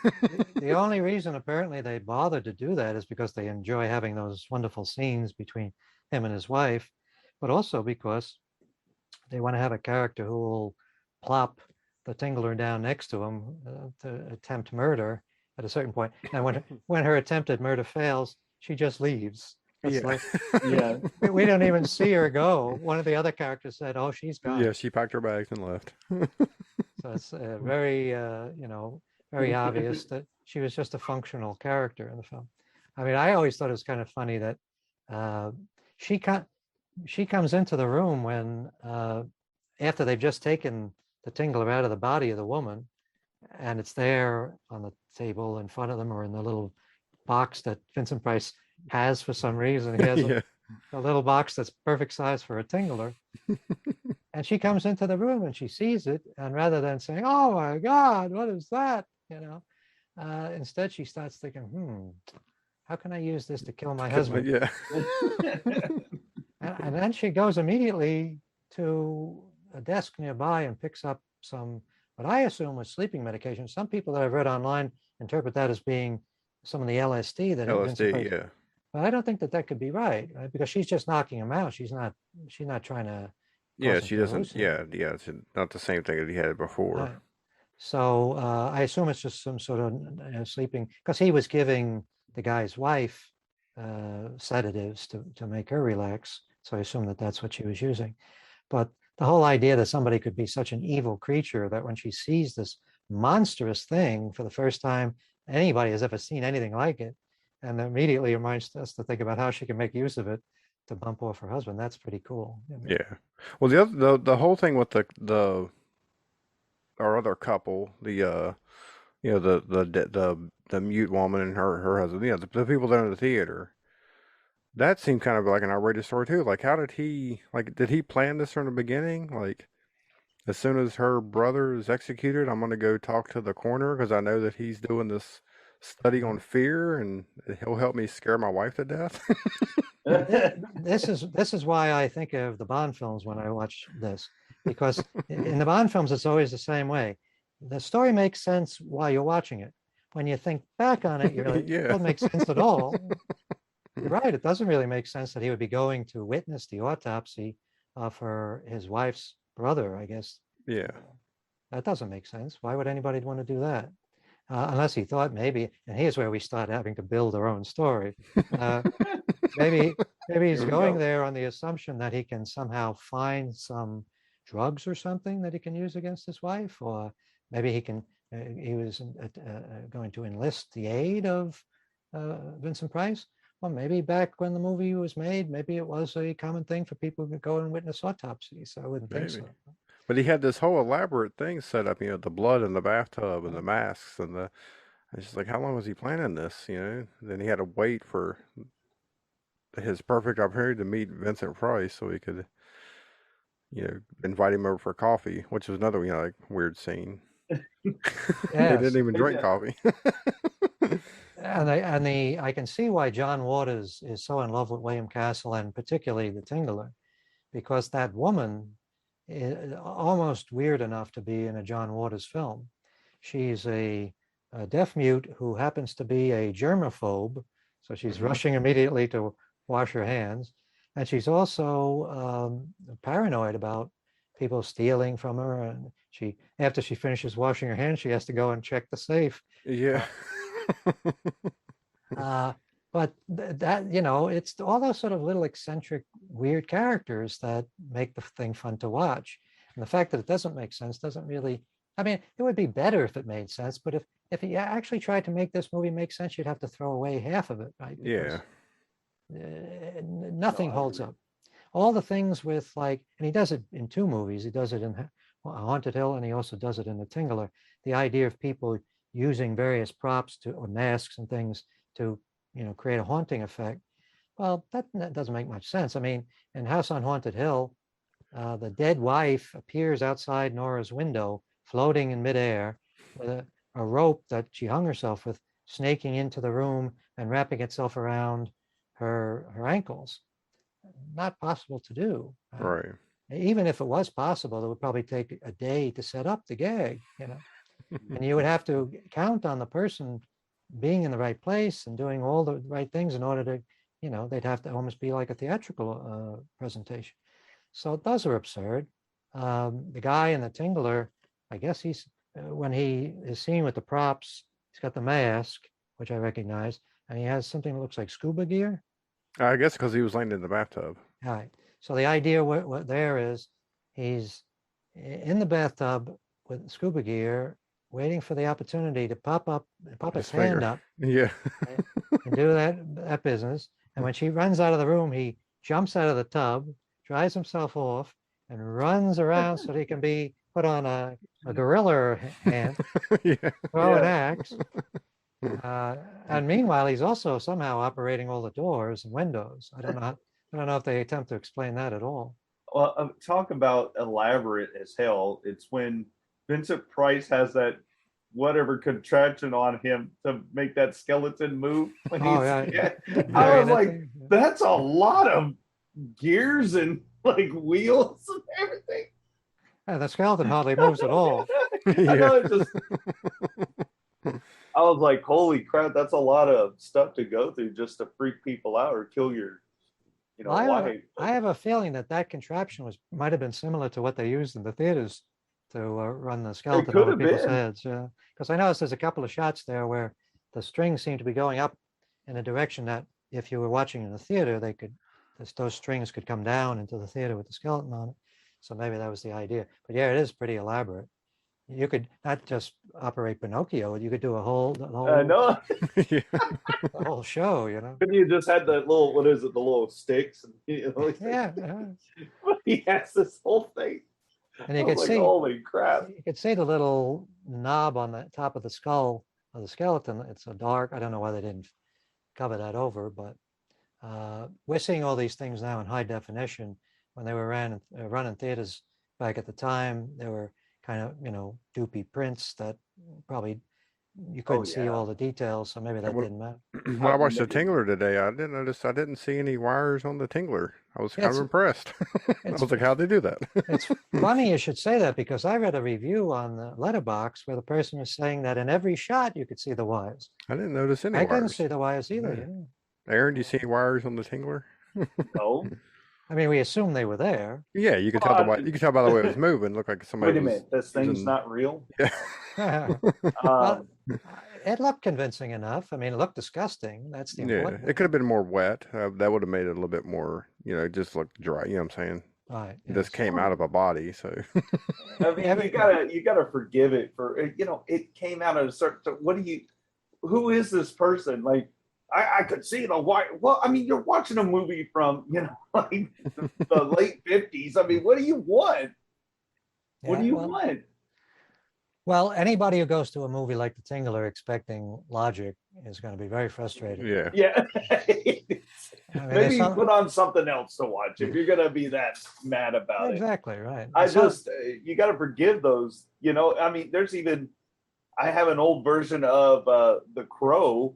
The only reason apparently they bothered to do that is because they enjoy having those wonderful scenes between him and his wife, but also because they want to have a character who will plop the Tingler down next to him to attempt murder at a certain point. And when her attempted murder fails, she just leaves. It's we don't even see her go. One of the other characters said, "Oh, she's gone." Yeah, she packed her bags and left. So it's very, very obvious that she was just a functional character in the film. I mean, I always thought it was kind of funny that she comes into the room when after they've just taken the Tingler out of the body of the woman, and it's there on the table in front of them or in the little box that Vincent Price has for some reason. He has a little box that's perfect size for a Tingler. And she comes into the room and she sees it, and rather than saying, "Oh my God, what is that?" Instead she starts thinking, how can I use this to kill my husband? Yeah. And then she goes immediately to a desk nearby and picks up some, what I assume was sleeping medication. Some people that I've read online interpret that as being some of the LSD that LSD, yeah. But I don't think that could be right? Because she's just knocking him out. She's not trying to, Yeah, causing she to doesn't. hallucinate. Yeah, it's not the same thing that he had before. Right. So I assume it's just some sort of sleeping, because he was giving the guy's wife sedatives to make her relax. So I assume that that's what she was using. But the whole idea that somebody could be such an evil creature that when she sees this monstrous thing for the first time anybody has ever seen anything like it, and immediately reminds us to think about how she can make use of it to bump off her husband. That's pretty cool. Yeah. Well, the whole thing with the our other couple, the mute woman and her husband, the people there in the theater. That seemed kind of like an outrageous story too. Like, how did did he plan this from the beginning? Like, as soon as her brother is executed, I'm going to go talk to the coroner because I know that he's doing this study on fear and he'll help me scare my wife to death. This is why I think of the Bond films when I watch this, because in the Bond films it's always the same way. The story makes sense while you're watching it. When you think back on it, you're like, it doesn't make sense at all. You're right. It doesn't really make sense that he would be going to witness the autopsy for his wife's brother, I guess. Yeah. That doesn't make sense. Why would anybody want to do that? Unless he thought maybe, and here's where we start having to build our own story. Maybe he's going there on the assumption that he can somehow find some drugs or something that he can use against his wife, or maybe he was going to enlist the aid of Vincent Price. Well, maybe back when the movie was made, maybe it was a common thing for people to go and witness autopsies. I wouldn't think so. But he had this whole elaborate thing set up, the blood in the bathtub and the masks and it's just like, how long was he planning this, Then he had to wait for his perfect opportunity to meet Vincent Price so he could, invite him over for coffee, which was another, like weird scene. They didn't even drink coffee. And I can see why John Waters is so in love with William Castle and particularly the Tingler, because that woman is almost weird enough to be in a John Waters film. She's a deaf mute who happens to be a germaphobe, so she's rushing immediately to wash her hands, and she's also paranoid about people stealing from her. And after she finishes washing her hands, she has to go and check the safe. Yeah. But that, it's all those sort of little eccentric, weird characters that make the thing fun to watch. And the fact that it doesn't make sense doesn't really, it would be better if it made sense, but if you actually tried to make this movie make sense, you'd have to throw away half of it, right? Because, nothing holds up. All the things with and he does it in two movies. He does it in Haunted Hill, and he also does it in The Tingler. The idea of people using various props or masks and things to create a haunting effect. Well, that doesn't make much sense. In House on Haunted Hill, the dead wife appears outside Nora's window, floating in midair with a rope that she hung herself with, snaking into the room and wrapping itself around her ankles. Not possible to do. Right. Even if it was possible, it would probably take a day to set up the gag, and you would have to count on the person being in the right place and doing all the right things in order to, they'd have to almost be like a theatrical presentation. So those are absurd. The guy in The Tingler, I guess he's, when he is seen with the props, he's got the mask, which I recognize, and he has something that looks like scuba gear. I guess because he was laying in the bathtub. All right. So the idea what there is, he's in the bathtub with scuba gear, waiting for the opportunity to pop his hand up, yeah, and do that business. And when she runs out of the room, he jumps out of the tub, dries himself off, and runs around so that he can be put on a gorilla hand, throw an axe. And meanwhile, he's also somehow operating all the doors and windows. I don't know if they attempt to explain that at all. Well, talk about elaborate as hell. It's when Vincent Price has that whatever contraption on him to make that skeleton move. When I was like, that's a lot of gears and wheels and everything. Yeah, the skeleton hardly moves at all. I was like, holy crap, that's a lot of stuff to go through just to freak people out or kill your You know, Well, why? I have a feeling that contraption might have been similar to what they used in the theaters to run the skeleton could over have people's been. heads. Yeah, because I noticed there's a couple of shots there where the strings seem to be going up in a direction that if you were watching in the theater, those strings could come down into the theater with the skeleton on it. So maybe that was the idea. But yeah, it is pretty elaborate. You could not just operate Pinocchio, you could do No, the whole show, couldn't you just had the little, what is it, the little sticks? And, Yeah, he has this whole thing. and you I could was like, see holy crap. you could see the little knob on the top of the skull of the skeleton. It's so dark. I don't know why they didn't cover that over, but we're seeing all these things now in high definition. When they were run in theaters back at the time, they were kind of doopy prints that probably you couldn't see yeah. all the details, so maybe that Well, didn't matter. When I watched the Tingler today, I didn't see any wires on the Tingler. I was kind of It's- impressed. I was like, how'd they do that? It's funny you should say that because I read a review on the Letterbox where the person was saying that in every shot you could see the wires. I didn't notice any I wires. couldn't see the wires either. Yeah. Yeah. Aaron, do you see any wires on the Tingler? No. I mean, we assumed they were there. Yeah, you could tell you could tell by the way it was moving. It looked like somebody Wait a was minute, this thing's using- not real. Yeah. Well, it looked convincing enough. I mean, it looked disgusting. That's the Yeah, important. it could have been more wet. That would have made it a little bit more, just looked dry. You know what I'm saying? Right. This yes. came out of a body, so I mean, you gotta forgive it for it came out of a certain. Who is this person? Like, I could see the white. Well, I mean, you're watching a movie from like the late '50s. I mean, what do you want? What Yeah, do you well, want? Well, anybody who goes to a movie like The Tingler expecting logic is going to be very frustrated. yeah. Yeah. I mean, Maybe put on something else to watch if you're gonna be that mad about it. Exactly right. You got to forgive those. I mean, I have an old version of The Crow,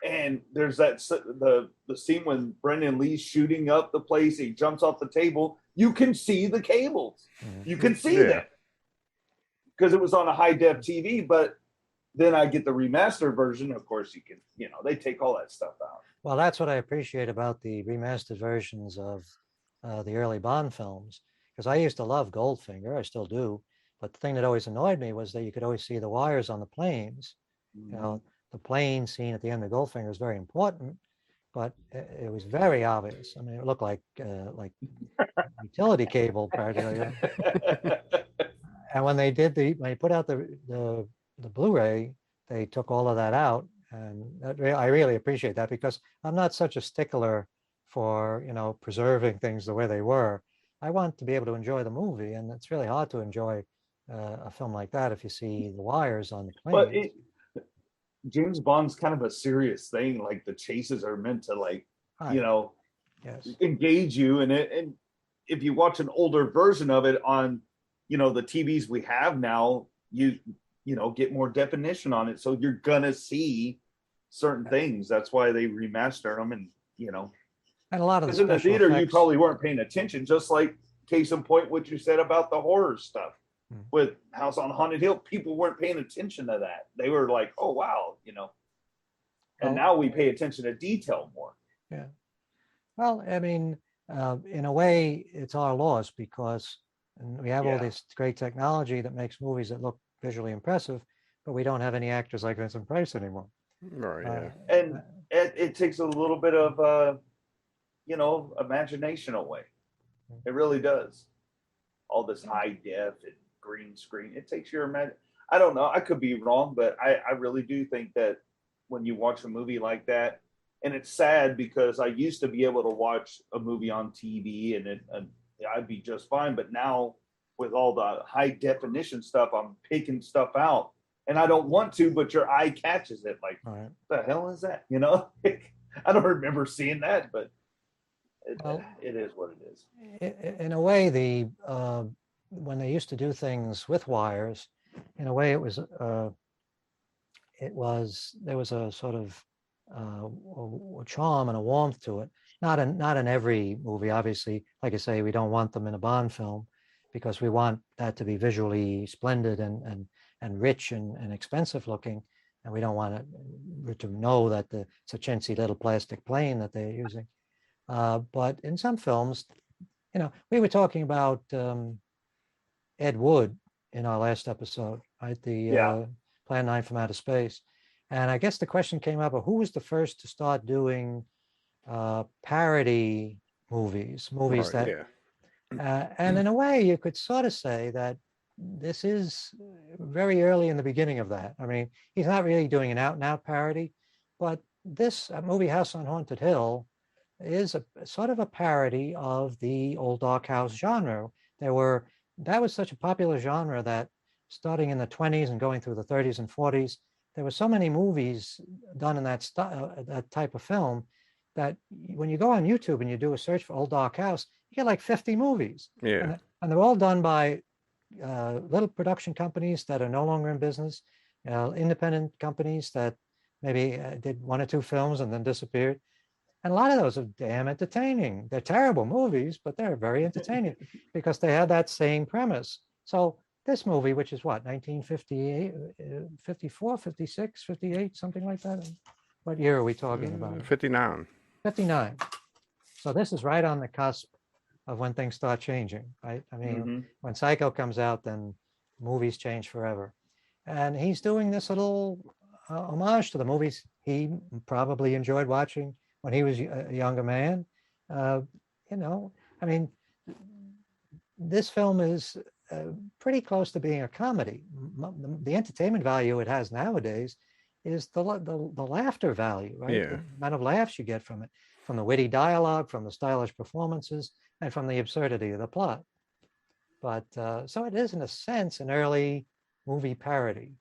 and there's the scene when Brendan Lee's shooting up the place. He jumps off the table. You can see the cables. Mhm. You can see Yeah. that because it was on a high def TV. But then I get the remastered version. Of course, you can. They take all that stuff out. Well, that's what I appreciate about the remastered versions of the early Bond films, because I used to love Goldfinger, I still do. But the thing that always annoyed me was that you could always see the wires on the planes. The plane scene at the end of Goldfinger is very important, but it was very obvious. I mean, it looked like utility cable practically. And when they put out the Blu-ray, they took all of that out. And I really appreciate that because I'm not such a stickler for preserving things the way they were. I want to be able to enjoy the movie, and it's really hard to enjoy a film like that if you see the wires on the plane. But James Bond's kind of a serious thing. Like the chases are meant to Yes. engage you, and if you watch an older version of it on the TVs we have now, you get more definition on it, so you're gonna see certain things. That's why they remaster them, and And a lot of because in the special theater you effects- probably weren't paying attention. Just like case in point, what you said about the horror stuff with House on Haunted Hill, people weren't paying attention to that. They were like, "Oh wow," And Well- now we pay attention to detail more. Yeah. Well, I mean, in a way, it's our loss because we have all Yeah. this great technology that makes movies that look visually impressive, but we don't have any actors like Vincent Price anymore. Right, yeah. And it takes a little bit of imagination away. It really does. All this high def and green screen, it takes your I don't know, I could be wrong, but I really do think that when you watch a movie like that, and it's sad because I used to be able to watch a movie on TV and I'd be just fine, but now with all the high definition stuff, I'm picking stuff out and I don't want to, but your eye catches it. Like, Right. what the hell is that? I don't remember seeing that, but it is what it is. In a way, when they used to do things with wires, in a way, there was a sort of a charm and a warmth to it. Not in every movie, obviously. Like I say, we don't want them in a Bond film because we want that to be visually splendid and rich and expensive looking, and we don't want it to know that it's a chintzy little plastic plane that they're using. But in some films, we were talking about Ed Wood in our last episode, right? The Plan 9 from Outer Space. And I guess the question came up of who was the first to start doing parody movies Right, that, yeah. and in a way you could sort of say that this is very early in the beginning of that. I mean, he's not really doing an out and out parody, but this movie House on Haunted Hill is a sort of a parody of the old dark house genre. That was such a popular genre that starting in the 20s and going through the 30s and 40s, there were so many movies done in that type of film that when you go on YouTube and you do a search for old dark house, you get like 50 movies. Yeah. And they're all done by little production companies that are no longer in business, independent companies that maybe did one or two films and then disappeared. And a lot of those are damn entertaining. They're terrible movies, but they're very entertaining because they had that same premise. So this movie, which is what, 1958, 54, 56, 58, something like that. What year are we talking about? 59. 59. So this is right on the cusp of when things start changing, right? I mean, when Psycho comes out, then movies change forever. And he's doing this little homage to the movies he probably enjoyed watching when he was a younger man. I mean, this film is pretty close to being a comedy. The entertainment value it has nowadays is the laughter value, right? Yeah. The amount of laughs you get from it, from the witty dialogue, from the stylish performances, and from the absurdity of the plot. But so it is, in a sense, an early movie parody.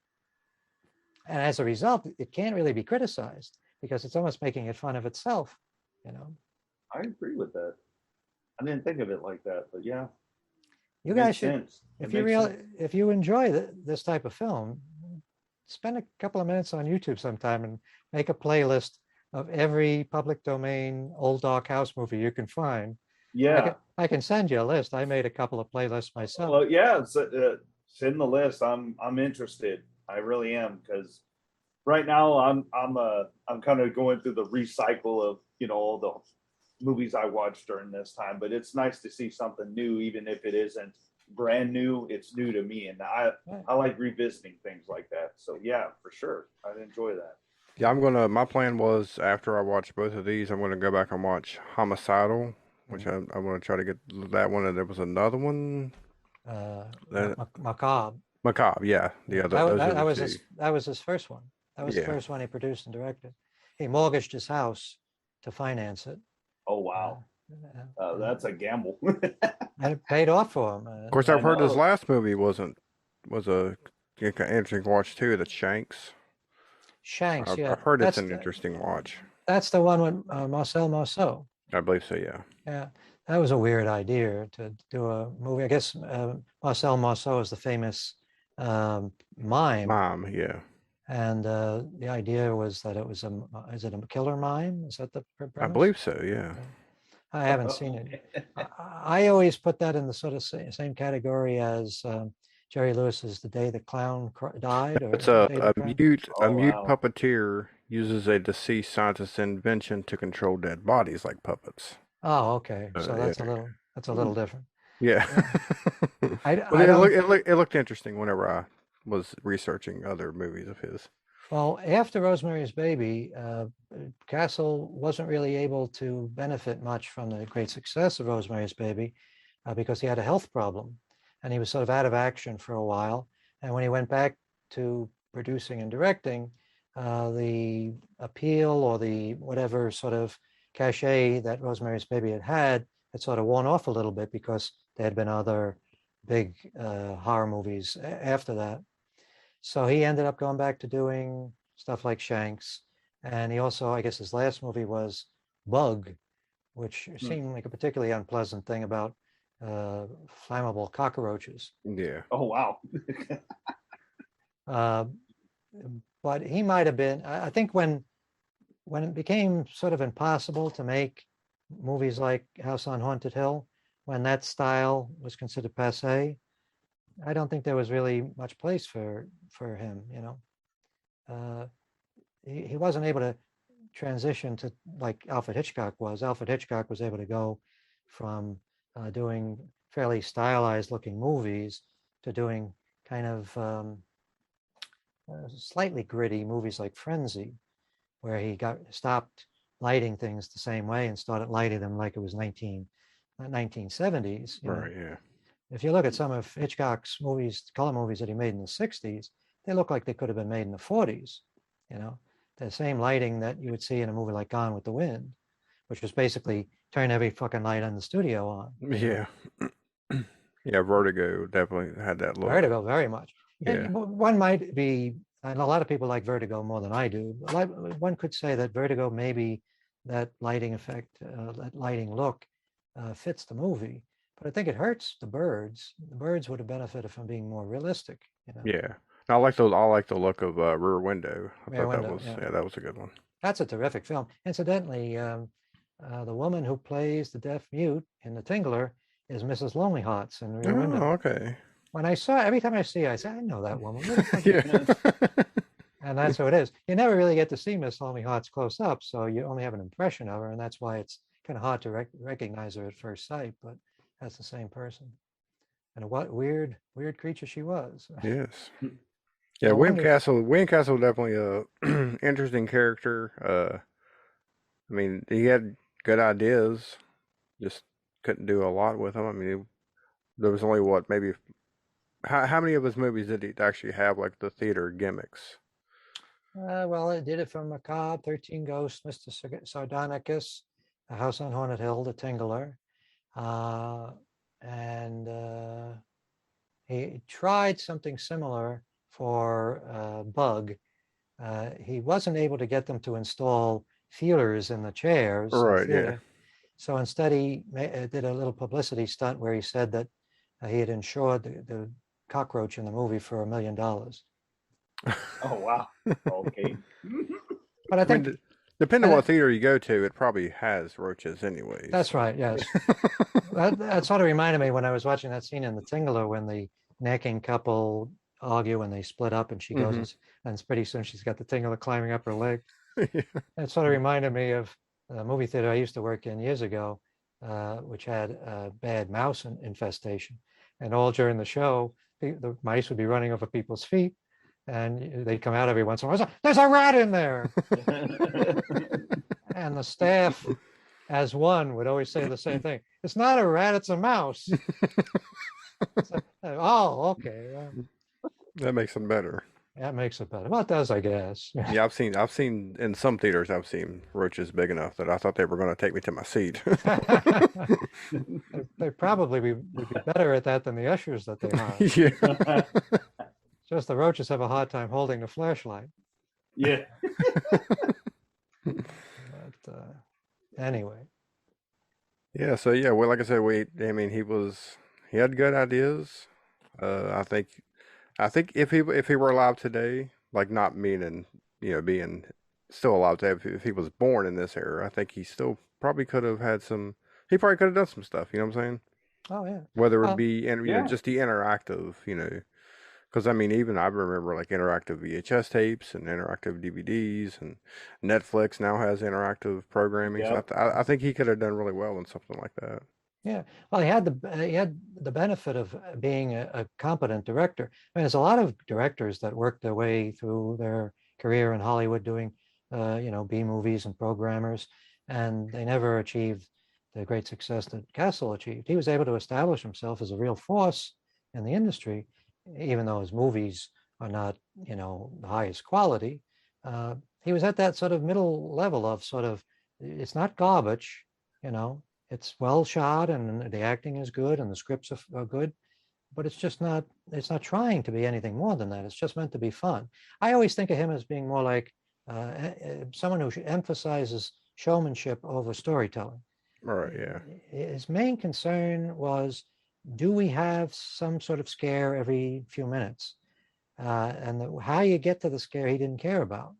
And as a result, it can't really be criticized because it's almost making it fun of itself, I agree with that. I didn't think of it like that, but yeah. You guys should, if you enjoy this type of film, spend a couple of minutes on YouTube sometime and make a playlist of every public domain old dark house movie you can find. Yeah. I can send you a list. I made a couple of playlists myself. Well, yeah, send the list. I'm interested. I really am, because right now I'm kind of going through the recycle of all the movies I watched during this time. But it's nice to see something new, even if it isn't brand new. It's new to me, and I like revisiting things like that. So yeah, for sure, I'd enjoy that. Yeah, my plan was after I watch both of these, I'm gonna go back and watch Homicidal, which I want to try to get that one. And there was another one. Macabre. Macabre, yeah. Yeah, that was his first one. That was the first one he produced and directed. He mortgaged his house to finance it. Oh wow, that's a gamble. And it paid off for him. Of course, I've heard his last movie was a interesting watch too. That's Shanks. Shanks, yeah. I've heard it's an interesting watch. That's the one with Marcel Marceau. I believe so, yeah. Yeah, that was a weird idea to do a movie. I guess Marcel Marceau is the famous mime. Mime, yeah. And the idea was that it was is it a killer mime? Is that the premise? I believe so, yeah. I haven't seen it. I always put that in the sort of same category as Jerry Lewis's The Day the Clown Died. Or it's a mute puppeteer uses a deceased scientist's invention to control dead bodies like puppets. Oh, okay. So that's a little different. Yeah. It looked interesting whenever I was researching other movies of his. Well, after Rosemary's Baby, Castle wasn't really able to benefit much from the great success of Rosemary's Baby because he had a health problem and he was sort of out of action for a while. And when he went back to producing and directing, the appeal or the whatever sort of cachet that Rosemary's Baby had sort of worn off a little bit because there had been other big horror movies after that. So he ended up going back to doing stuff like Shanks. And he also, I guess his last movie was Bug, which seemed like a particularly unpleasant thing about flammable cockroaches. Yeah. Oh, wow. But he might have been, I think when it became sort of impossible to make movies like House on Haunted Hill, when that style was considered passé, I don't think there was really much place for him, He wasn't able to transition to like Alfred Hitchcock was. Alfred Hitchcock was able to go from doing fairly stylized looking movies to doing kind of slightly gritty movies like Frenzy, where he stopped lighting things the same way and started lighting them like it was 1970s. Right. Yeah. If you look at some of Hitchcock's movies, color movies that he made in the 60s, they look like they could have been made in the 40s. The same lighting that you would see in a movie like Gone with the Wind, which was basically turn every fucking light in the studio on. Yeah. Yeah, Vertigo definitely had that look. Vertigo, very much. Yeah. One might be, and a lot of people like Vertigo more than I do. One could say that Vertigo, maybe that lighting effect, that lighting look fits the movie. But I think it hurts the birds. The birds would have benefited from being more realistic. Yeah. I like those. I like the look of Rear Window. Rear Window, that was that was a good one. That's a terrific film. Incidentally, the woman who plays the deaf mute in The Tingler is Mrs. Lonely Hearts in Rear Window. Okay. When I saw, every time I see her, I say, I know that woman. Yeah. And that's who it is. You never really get to see Miss Lonely Hearts close up, so you only have an impression of her, and that's why it's kind of hard to recognize her at first sight, but that's the same person. And what weird creature she was. Yes. Yeah, William Castle definitely a interesting character. I mean, he had good ideas, just couldn't do a lot with them. I mean, there was only maybe how many of his movies did he actually have like the theater gimmicks? Well, it did it from Macabre, 13 Ghosts, Mr. Sardonicus, A House on Haunted Hill, The Tingler, and he tried something similar for Bug. He wasn't able to get them to install feelers in the chairs. Right, yeah. So instead he did a little publicity stunt where he said that he had insured the cockroach in the movie for $1 million. Oh, wow. Okay. But I think, depending on what theater you go to, it probably has roaches anyways. That's right, yes. that sort of reminded me when I was watching that scene in The Tingler when the necking couple argue and they split up and she goes and pretty soon she's got the Tingler climbing up her leg. Yeah. It sort of reminded me of a movie theater I used to work in years ago, which had a bad mouse infestation. And all during the show, the mice would be running over people's feet and they'd come out every once in a while. There's a rat in there. And the staff, as one, would always say the same thing. It's not a rat, it's a mouse. Oh, okay. That makes them better. That makes it better. Well, it does, I guess. Yeah, I've seen in some theaters, I've seen roaches big enough that I thought they were going to take me to my seat. They probably would be better at that than the ushers that they hire. Yeah. Just the roaches have a hard time holding the flashlight. Yeah. But anyway. Yeah. So yeah, well, like I said, he had good ideas. I think if he were alive today, like not meaning being still alive today, if he was born in this era, I think he still probably could have had some. He probably could have done some stuff. You know what I'm saying? Oh yeah. Whether it be just the interactive, because I mean, even I remember like interactive VHS tapes and interactive DVDs, and Netflix now has interactive programming. Yep. So I think he could have done really well in something like that. Yeah, well, he had the benefit of being a competent director. I mean, there's a lot of directors that work their way through their career in Hollywood doing, B movies and programmers, and they never achieved the great success that Castle achieved. He was able to establish himself as a real force in the industry, even though his movies are not, the highest quality. He was at that sort of middle level of it's not garbage, It's well shot and the acting is good and the scripts are good, but it's not trying to be anything more than that. It's just meant to be fun. I always think of him as being more like someone who emphasizes showmanship over storytelling. All right, yeah. His main concern was, do we have some sort of scare every few minutes? And how you get to the scare, he didn't care about,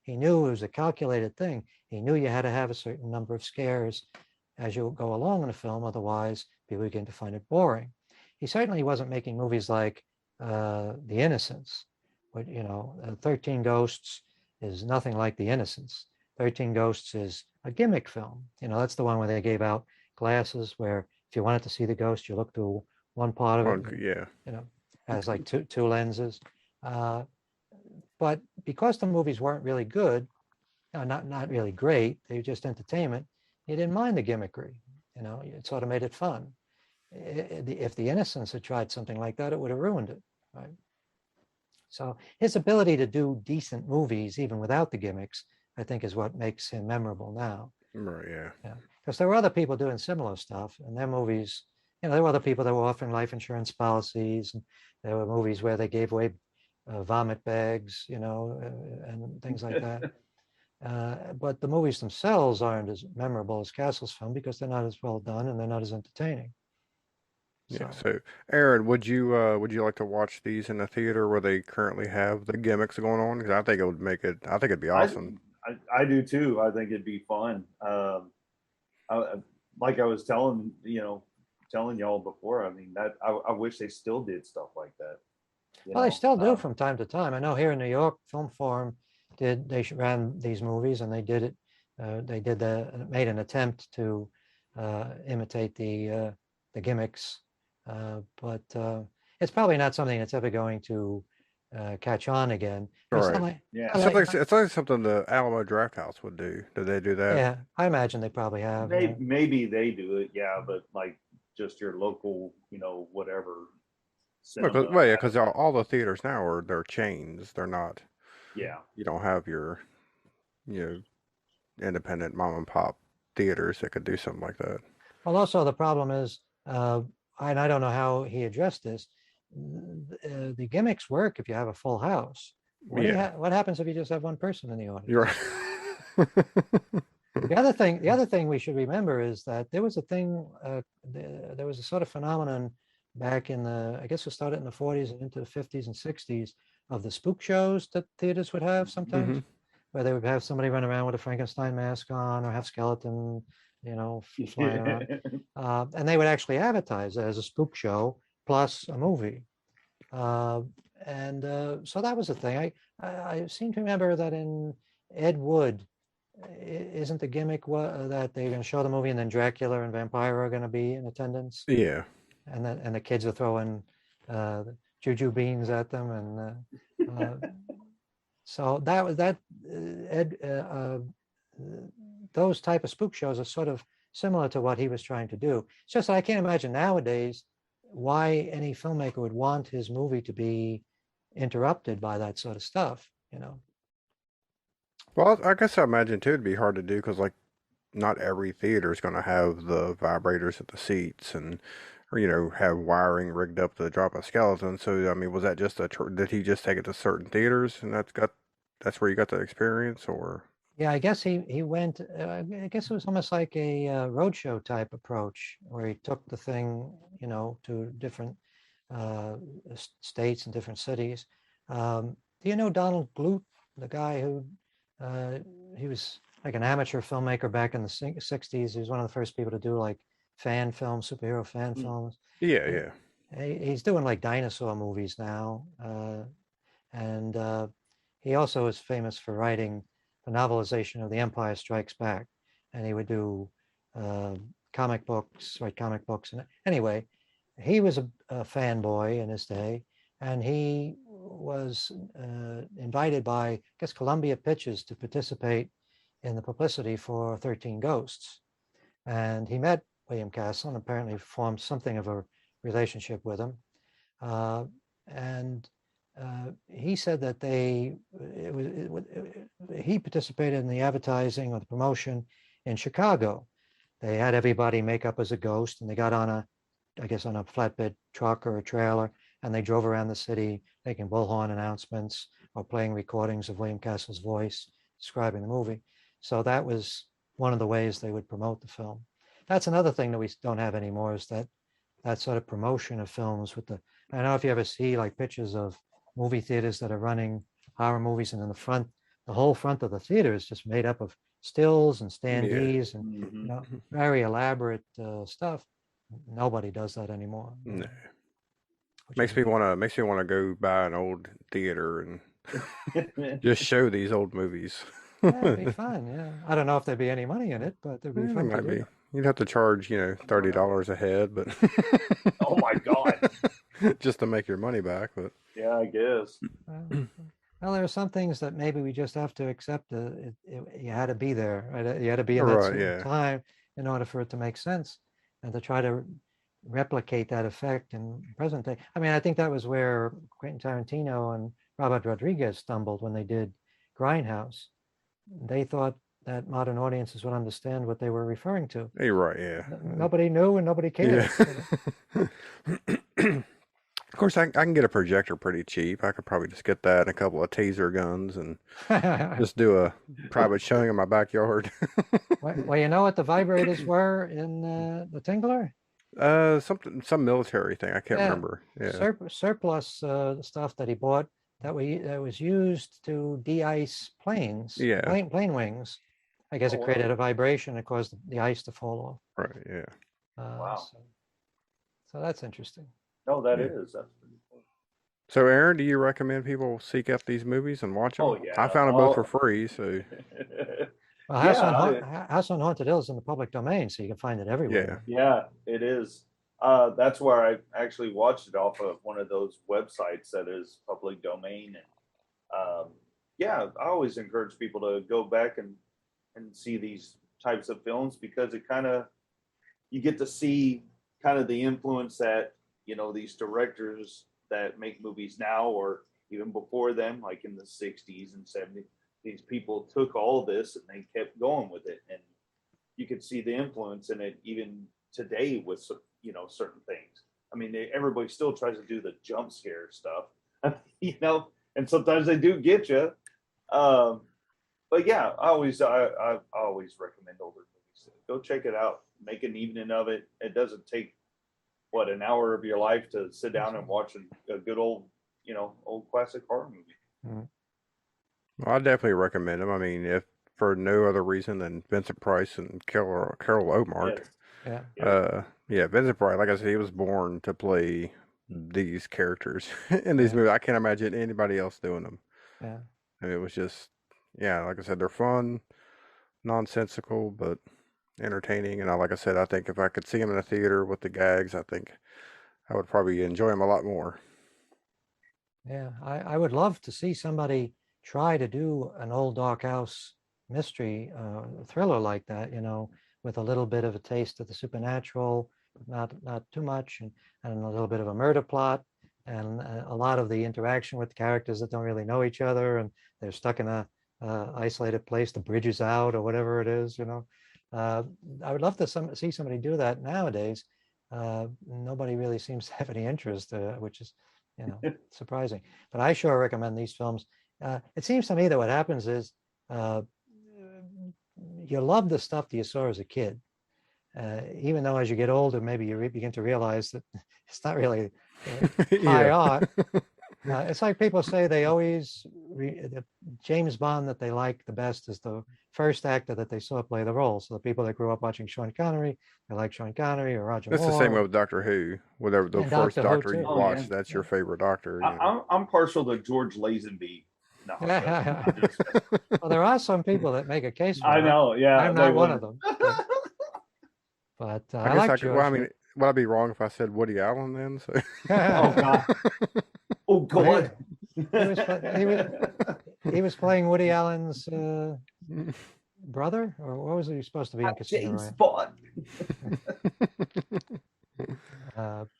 He knew it was a calculated thing. He knew you had to have a certain number of scares as you go along in a film, otherwise people begin to find it boring. He certainly wasn't making movies like The Innocents, but 13 Ghosts is nothing like The Innocents. 13 Ghosts is a gimmick film. That's the one where they gave out glasses where if you wanted to see the ghost, you look through one part of it. Yeah. Has like two lenses. But because the movies weren't really good, not really great, they were just entertainment, you didn't mind the gimmickry. It sort of made it fun. If the Innocents had tried something like that, it would have ruined it, right? So his ability to do decent movies, even without the gimmicks, I think is what makes him memorable now. Right, yeah. Because there were other people doing similar stuff, and their movies, there were other people that were offering life insurance policies, and there were movies where they gave away vomit bags, and things like that. But the movies themselves aren't as memorable as Castle's film because they're not as well done and they're not as entertaining. Yeah. So, Aaron, would you like to watch these in the theater where they currently have the gimmicks going on? Because I think it would make it. I think it'd be awesome. I do too. I think it'd be fun. Like I was telling y'all before. I mean, that I wish they still did stuff like that. Well, they still do from time to time. I know here in New York, Film Forum ran these movies, and they did it. Made an attempt to imitate the gimmicks, but it's probably not something that's ever going to catch on again. Right. It's like something the Alamo Drafthouse would do. Did they do that? Yeah, I imagine they probably have. Maybe they do it, yeah, but like just your local, whatever. Because all the theaters now they're chains. They're not. Yeah. You don't have your, independent mom and pop theaters that could do something like that. Well, also the problem is, and I don't know how he addressed this. The gimmicks work if you have a full house. What happens if you just have one person in the audience? You're right. The other thing we should remember is that there was a thing. There was a sort of phenomenon back in I guess it started in the 40s and into the 50s and 60s of the spook shows that theaters would have sometimes, where they would have somebody run around with a Frankenstein mask on or have skeleton, flying around. And they would actually advertise it as a spook show plus a movie. So that was a thing. I seem to remember that in Ed Wood, isn't the gimmick that they're going to show the movie and then Dracula and Vampire are going to be in attendance? Yeah. And the kids are throwing juju beans at them, and so those type of spook shows are sort of similar to what he was trying to do. It's just that I can't imagine nowadays why any filmmaker would want his movie to be interrupted by that sort of stuff. Well, I guess I imagine too it'd be hard to do because not every theater is going to have the vibrators at the seats or have wiring rigged up to drop a skeleton. So, I mean, was that just did he just take it to certain theaters and that's where you got the experience, or? Yeah, I guess he went, I guess it was almost like a roadshow type approach where he took the thing, to different states and different cities. Do you know Donald Glut, the guy who, he was like an amateur filmmaker back in the 60s. He was one of the first people to do like fan films, superhero fan films. Yeah. He's doing like dinosaur movies now. And he also is famous for writing the novelization of The Empire Strikes Back. And he would do write comic books. And anyway, he was a fanboy in his day. And he was invited by, I guess, Columbia Pictures to participate in the publicity for 13 Ghosts. And he met William Castle and apparently formed something of a relationship with him. He said that he participated in the advertising or the promotion in Chicago. They had everybody make up as a ghost, and they got on a flatbed truck or a trailer, and they drove around the city making bullhorn announcements or playing recordings of William Castle's voice describing the movie. So that was one of the ways they would promote the film. That's another thing that we don't have anymore, is that sort of promotion of films I don't know if you ever see like pictures of movie theaters that are running horror movies, and in the whole front of the theater is just made up of stills and standees and very elaborate stuff. Nobody does that anymore. No. Makes me want to go buy an old theater and just show these old movies. Yeah, it'd be fun. Yeah, I don't know if there'd be any money in it, but there'd be There fun to might do. be. You'd have to charge, $30 a head, but Oh my God. just to make your money back. But Yeah, I guess. Well, well, there are some things that maybe we just have to accept. You had to be there, right? You had to be in that right, certain yeah, time in order for it to make sense, and to try to replicate that effect in present day. I mean, I think that was where Quentin Tarantino and Robert Rodriguez stumbled when they did Grindhouse. They thought that modern audiences would understand what they were referring to. you're right, yeah, Nobody knew and nobody yeah. cared. Of course, I can get a projector pretty cheap. I could probably just get that and a couple of taser guns and just do a private showing in my backyard. Well, you know what the vibrators were in the Tingler? Some military thing. I can't Yeah, remember. Yeah, surplus stuff that he bought that was used to de-ice planes, yeah, plane wings. I guess Oh, it wow. created a vibration that caused the ice to fall right, yeah. off. Wow. So that's interesting. No, that Yeah. is. That's pretty cool. So, Aaron, do you recommend people seek out these movies and watch them? Oh yeah. I found them both for Oh. free, so Well, House on Haunted Hill is in the public domain, so you can find it yeah. everywhere. Yeah, it is. That's where I actually watched it off of one of those websites that is public domain. And yeah, I always encourage people to go back and see these types of films because it kind of, you get to see kind of the influence that, these directors that make movies now or even before them, like in the 60s and 70s, these people took all of this and they kept going with it. And you could see the influence in it even today with, certain things. I mean, everybody still tries to do the jump scare stuff, and sometimes they do get you. But yeah, I always recommend older movies. Go check it out. Make an evening of it. It doesn't take an hour of your life to sit down and watch a good old classic horror movie. Mm. Well, I definitely recommend them. I mean, if for no other reason than Vincent Price and Carol Omark. Yes. Yeah. Yeah, Vincent Price, like I said, he was born to play these characters in these movies. I can't imagine anybody else doing them. Yeah. And it was just, yeah, like I said, they're fun, nonsensical, but entertaining. And like I said, I think if I could see them in a theater with the gags, I think I would probably enjoy them a lot more. Yeah, I would love to see somebody try to do an old dark house mystery thriller like that, with a little bit of a taste of the supernatural, but not too much, and a little bit of a murder plot, and a lot of the interaction with characters that don't really know each other, and they're stuck in a isolated place, the bridge is out or whatever it is, I would love to see somebody do that nowadays. Nobody really seems to have any interest, which is surprising. But I sure recommend these films. It seems to me that what happens is you love the stuff that you saw as a kid, even though as you get older, maybe you begin to realize that it's not really high art. It's like people say they always the James Bond that they like the best is the first actor that they saw play the role. So the people that grew up watching Sean Connery, they like Sean Connery or Roger That's Moore. the same way with Doctor Who. Whatever the And first Doctor Who, Doctor you too. watch, that's your favorite Doctor. I'm partial to George Lazenby. No, Well, there are some people that make a case for I it. know. Yeah, I'm not one of them. But I guess like I could. George. Well, I mean, would I be wrong if I said Woody Allen then? So. Oh God. Oh God. He was playing Woody Allen's brother, or what was he supposed to be in Casino James Royale?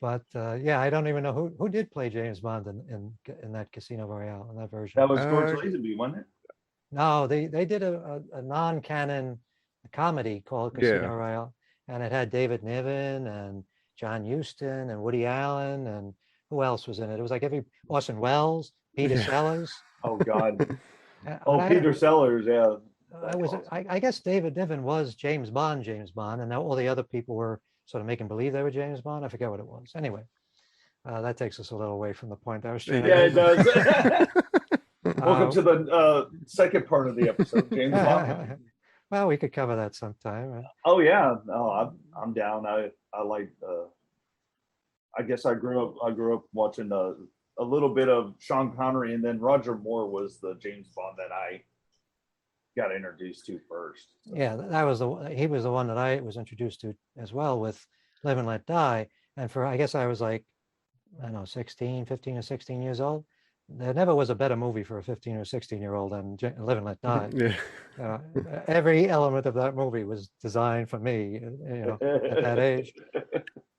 Bond. Yeah, I don't even know who did play James Bond in that Casino Royale, in that version. That was George Lazenby, wasn't it? No, they did a non-canon comedy called Casino Royale, and it had David Niven and John Huston and Woody Allen, and who else was in it? It was like Orson Welles, Peter Sellers. Oh God. But Peter Sellers, yeah. I guess David Niven was James Bond, and now all the other people were sort of making believe they were James Bond. I forget what it was. Anyway, that takes us a little away from the point I was trying to Yeah, make. it does. Welcome to the second part of the episode, James Bond. Well, we could cover that sometime. Oh yeah, no, I'm down. I like. I guess I grew up watching a little bit of Sean Connery, and then Roger Moore was the James Bond that I got introduced to first. So. Yeah, he was the one that I was introduced to as well with Live and Let Die. And I guess I was like, I don't know, 15 or 16 years old. There never was a better movie for a 15 or 16-year-old than Live and Let Die. Yeah. Every element of that movie was designed for me, at that age.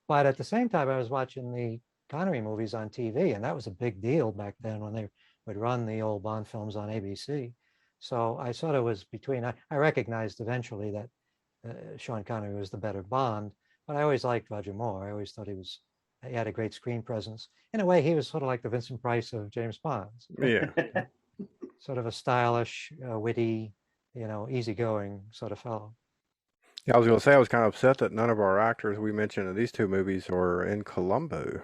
But at the same time, I was watching the Connery movies on TV, and that was a big deal back then when they would run the old Bond films on ABC. So I sort of was between. I recognized eventually that Sean Connery was the better Bond, but I always liked Roger Moore. I always thought he had a great screen presence. In a way, he was sort of like the Vincent Price of James Bond. Yeah. Sort of a stylish, witty, easygoing sort of fellow. Yeah, I was going to say I was kind of upset that none of our actors we mentioned in these two movies are in Columbo.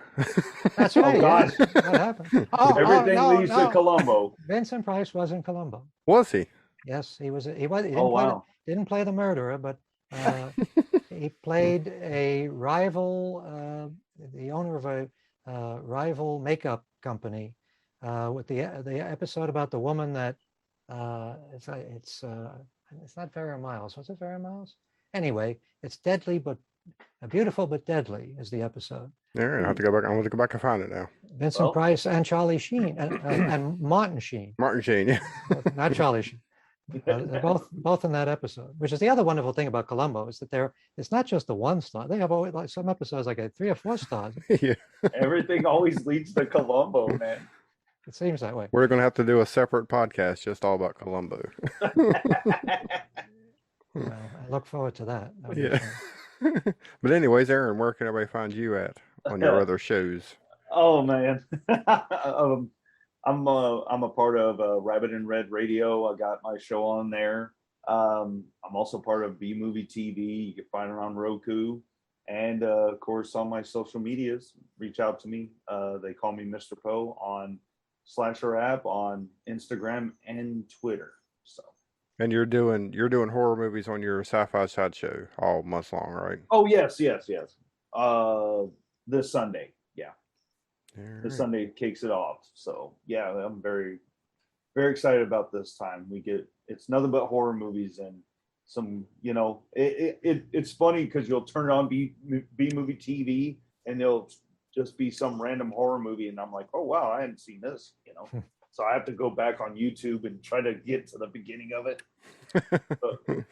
That's right. Oh, God. Yes. What happened? Everything leads to Columbo. Vincent Price was in Columbo. Was he? Yes, he was. He didn't Oh, wow. Didn't play the murderer, but he played a rival, the owner of a rival makeup company. With the episode about the woman that it's not Vera Miles. Was it Vera Miles? Anyway, it's deadly, but beautiful but deadly is the episode. All right, I have to go back. I want to go back and find it now. Vincent Price and Charlie Sheen and Martin Sheen. Martin Sheen, yeah. Not Charlie Sheen. They're both in that episode, which is the other wonderful thing about Columbo is that it's not just the one star. They have always, like some episodes like 3 or 4 stars. Yeah. Everything always leads to Columbo, man. It seems that way. We're going to have to do a separate podcast just all about Columbo. Well, I look forward to that. Yeah. But anyways, Aaron, where can everybody find you at on your other shows? Oh man, I'm a part of Rabbit and Red Radio. I got my show on there. I'm also part of B Movie TV. You can find it on Roku, and of course on my social medias. Reach out to me. They call me Mr. Poe on Slasher app on Instagram and Twitter. So. And you're doing horror movies on your Sci-Fi Sideshow all month long, right? Oh yes. This Sunday, yeah. Right. This Sunday kicks it off. So yeah, I'm very, very excited about this time. It's nothing but horror movies and some, it's funny because you'll turn it on B Movie TV and there'll just be some random horror movie, and I'm like, oh wow, I hadn't seen this, So I have to go back on YouTube and try to get to the beginning of it,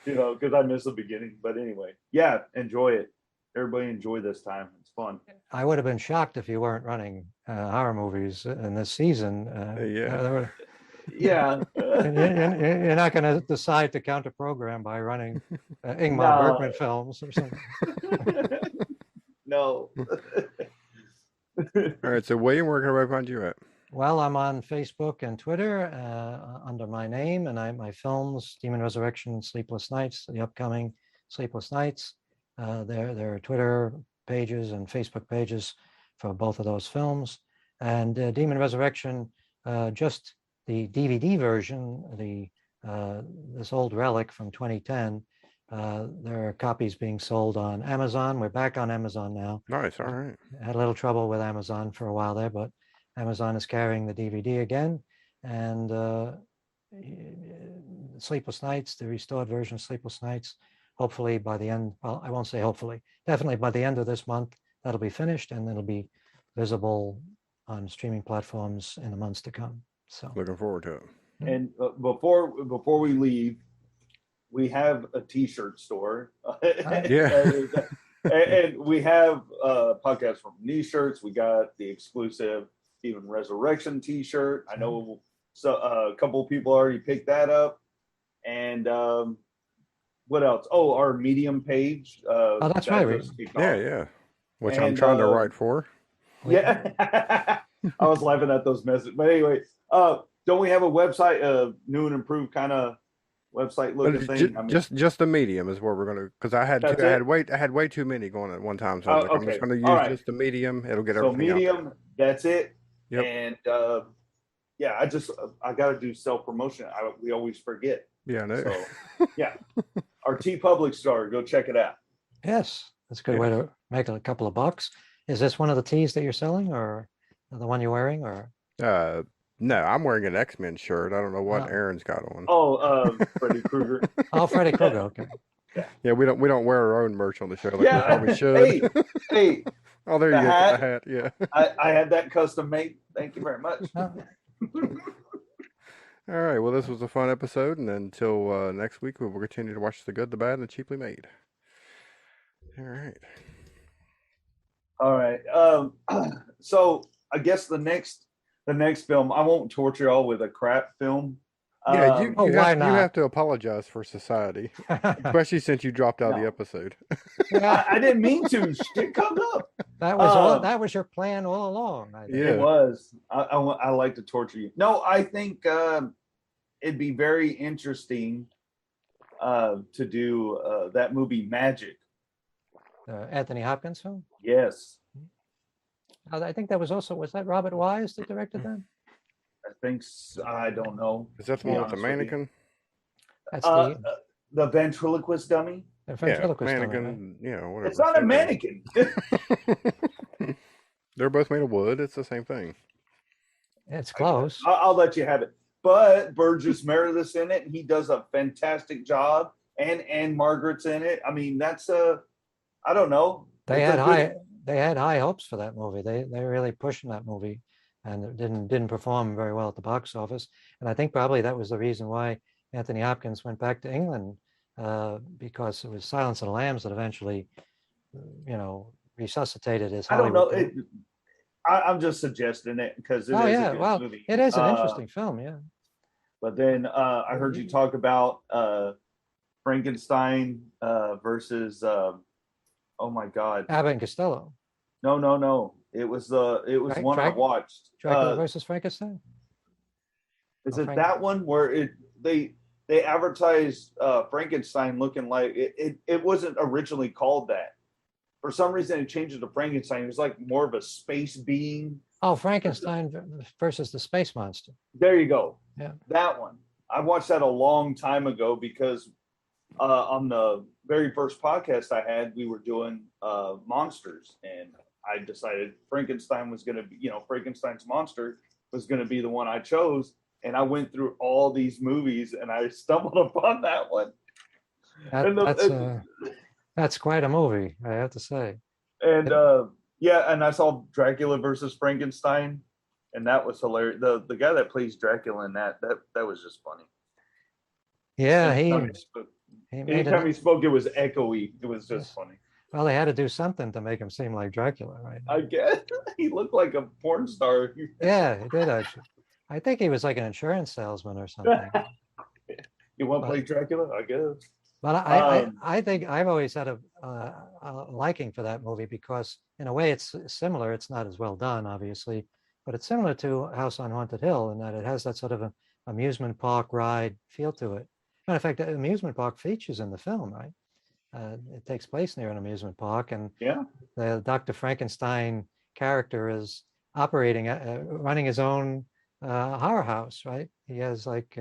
because I missed the beginning. But anyway, yeah, enjoy it. Everybody enjoy this time. It's fun. I would have been shocked if you weren't running horror movies in this season. Yeah. Yeah. You're not going to decide to counter program by running Ingmar Bergman films or something. No. All right. So, William, where can everybody find you at? Well, I'm on Facebook and Twitter under my name, and my films, Demon Resurrection, Sleepless Nights, the upcoming Sleepless Nights. There are Twitter pages and Facebook pages for both of those films. And Demon Resurrection, just the DVD version, this old relic from 2010. There are copies being sold on Amazon. We're back on Amazon now. Nice. All right. Had a little trouble with Amazon for a while there, but Amazon is carrying the DVD again. And Sleepless Nights, the restored version of Sleepless Nights, hopefully by the end, well, I won't say hopefully, definitely by the end of this month, that'll be finished and it'll be visible on streaming platforms in the months to come. So looking forward to it. And before we leave, we have a T-shirt store. Yeah. And we have podcasts from Knee Shirts. We got the exclusive Demon Resurrection T-shirt. I know a couple of people already picked that up. And what else? Oh, our Medium page. Oh, that's right. Yeah. Which I'm trying to write for. Yeah. I was laughing at those messages. But anyway, don't we have a website, a new and improved kind of website looking thing? Just the Medium is where we're going to, because I had way too many going at one time. So I'm just going to use just the Medium. It'll get everything Medium, out. That's it. Yep. And I got to do self promotion. We always forget. Yeah, I know. So, yeah, our T Public store. Go check it out. Yes, that's a good way to make a couple of bucks. Is this one of the tees that you're selling, or the one you're wearing, or? No, I'm wearing an X-Men shirt. I don't know what Oh. Aaron's got on. Freddy Krueger. Oh, Freddy Krueger. Okay. Yeah, we don't wear our own merch on the show like we Yeah. probably should. Hey, Oh, there you the go. hat. The hat. Yeah. I had that custom made. Thank you very much. Oh, All right. Well, this was a fun episode, and until next week, we will continue to watch the good, the bad, and the cheaply made. All right. All right. So I guess the next film, I won't torture y'all with a crap film. Yeah, you, Oh, you, why have, you not? have to apologize for society, especially since you dropped out of the No. episode. yeah, I didn't mean to. Shit comes up. that was your plan all along. I think. Yeah. It was. I like to torture you. No, I think it'd be very interesting to do that movie Magic. Anthony Hopkins film. Yes, I think that was that Robert Wise that directed that? I think. I don't know. Is that to the be one with the honest with you. mannequin? That's The ventriloquist dummy. the Yeah, ventriloquist film, right? mannequin. You know, whatever. It's not a mannequin. They're both made of wood. It's the same thing. It's close. I'll let you have it. But Burgess Meredith's in it, and he does a fantastic job. And Margaret's in it. I mean, that's I don't know. They It's a had good- high hopes for that movie. They were really pushing that movie, and it didn't perform very well at the box office. And I think probably that was the reason why Anthony Hopkins went back to England, because it was Silence of the Lambs that eventually, resuscitated his I don't Hollywood know. career. I'm just suggesting it because it is a good movie. It is an interesting film, yeah. But then I heard you talk about Frankenstein versus oh my God, Abbott and Costello, no. It was one I watched. Dracula versus Frankenstein. Is Oh, it that one where they advertised Frankenstein looking like it wasn't originally called that. For some reason, it changed it to Frankenstein. It was like more of a space being. Oh, Frankenstein versus the Space Monster. There you go. Yeah. That one. I watched that a long time ago because on the very first podcast I had, we were doing monsters, and I decided Frankenstein was going to be, Frankenstein's monster was going to be the one I chose. And I went through all these movies, and I stumbled upon that one. That's quite a movie, I have to say. And and I saw Dracula versus Frankenstein, and that was hilarious. The guy that plays Dracula in that was just funny. Yeah, Anytime he spoke, it was echoey. It was just funny. Well, they had to do something to make him seem like Dracula, right? I guess he looked like a porn star. Yeah, he did actually. I think he was like an insurance salesman or something. You want to play Dracula? I guess. But I think I've always had a liking for that movie because in a way it's similar. It's not as well done, obviously, but it's similar to House on Haunted Hill in that it has that sort of an amusement park ride feel to it. Matter of fact, the amusement park features in the film, right? It takes place near an amusement park, and the Dr. Frankenstein character is running his own horror house, right? He has like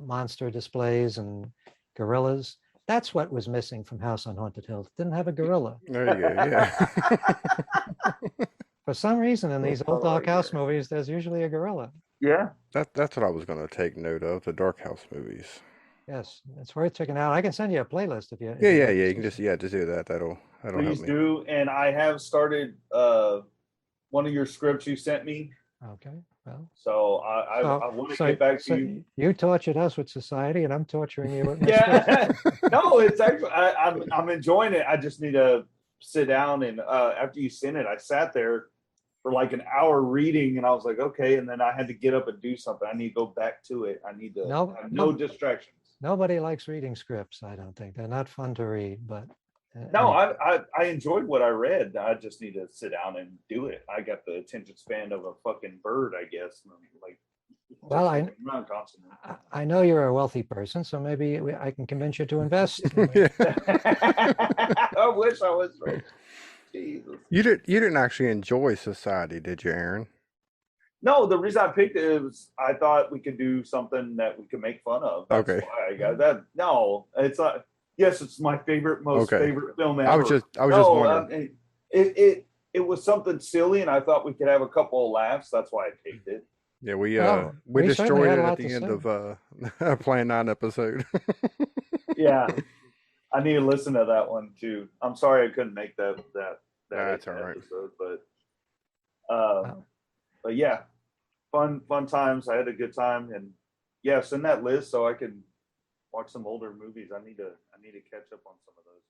monster displays and gorillas. That's what was missing from House on Haunted Hill. It didn't have a gorilla. There you go. Yeah. For some reason, in these old Dark House movies, there's usually a gorilla. Yeah. That's what I was going to take note of, the Dark House movies. Yes, it's worth checking out. I can send you a playlist if you. Yeah. You can just do that. That'll Please help me. do. And I have started one of your scripts you sent me. Okay. Well. So I want to get back to you. You tortured us with society, and I'm torturing you with my Yeah. No, it's actually I'm enjoying it. I just need to sit down and after you sent it, I sat there for like an hour reading, and I was like, okay. And then I had to get up and do something. I need to go back to it. I need to have no distractions. Nobody likes reading scripts. I don't think they're not fun to read, but. No, I enjoyed what I read. I just need to sit down and do it. I got the attention span of a fucking bird, I guess. Like, well, around constantly. I know you're a wealthy person, so maybe I can convince you to invest. I wish I was rich. Jesus. You didn't actually enjoy Society, did you, Aaron? No, the reason I picked it was I thought we could do something that we could make fun of. That's why I got that. No, it's not. Yes, it's my favorite film ever. I was just wondering. it was something silly, and I thought we could have a couple of laughs. That's why I picked it. Yeah, we Well, we we certainly destroyed had it a at lot the to end say. of Plan 9 episode. Yeah, I need to listen to that one too. I'm sorry I couldn't make that That's all right. episode, Wow. but yeah, fun times. I had a good time, and yeah, send that list so I can watch some older movies. I need to catch up on some of those.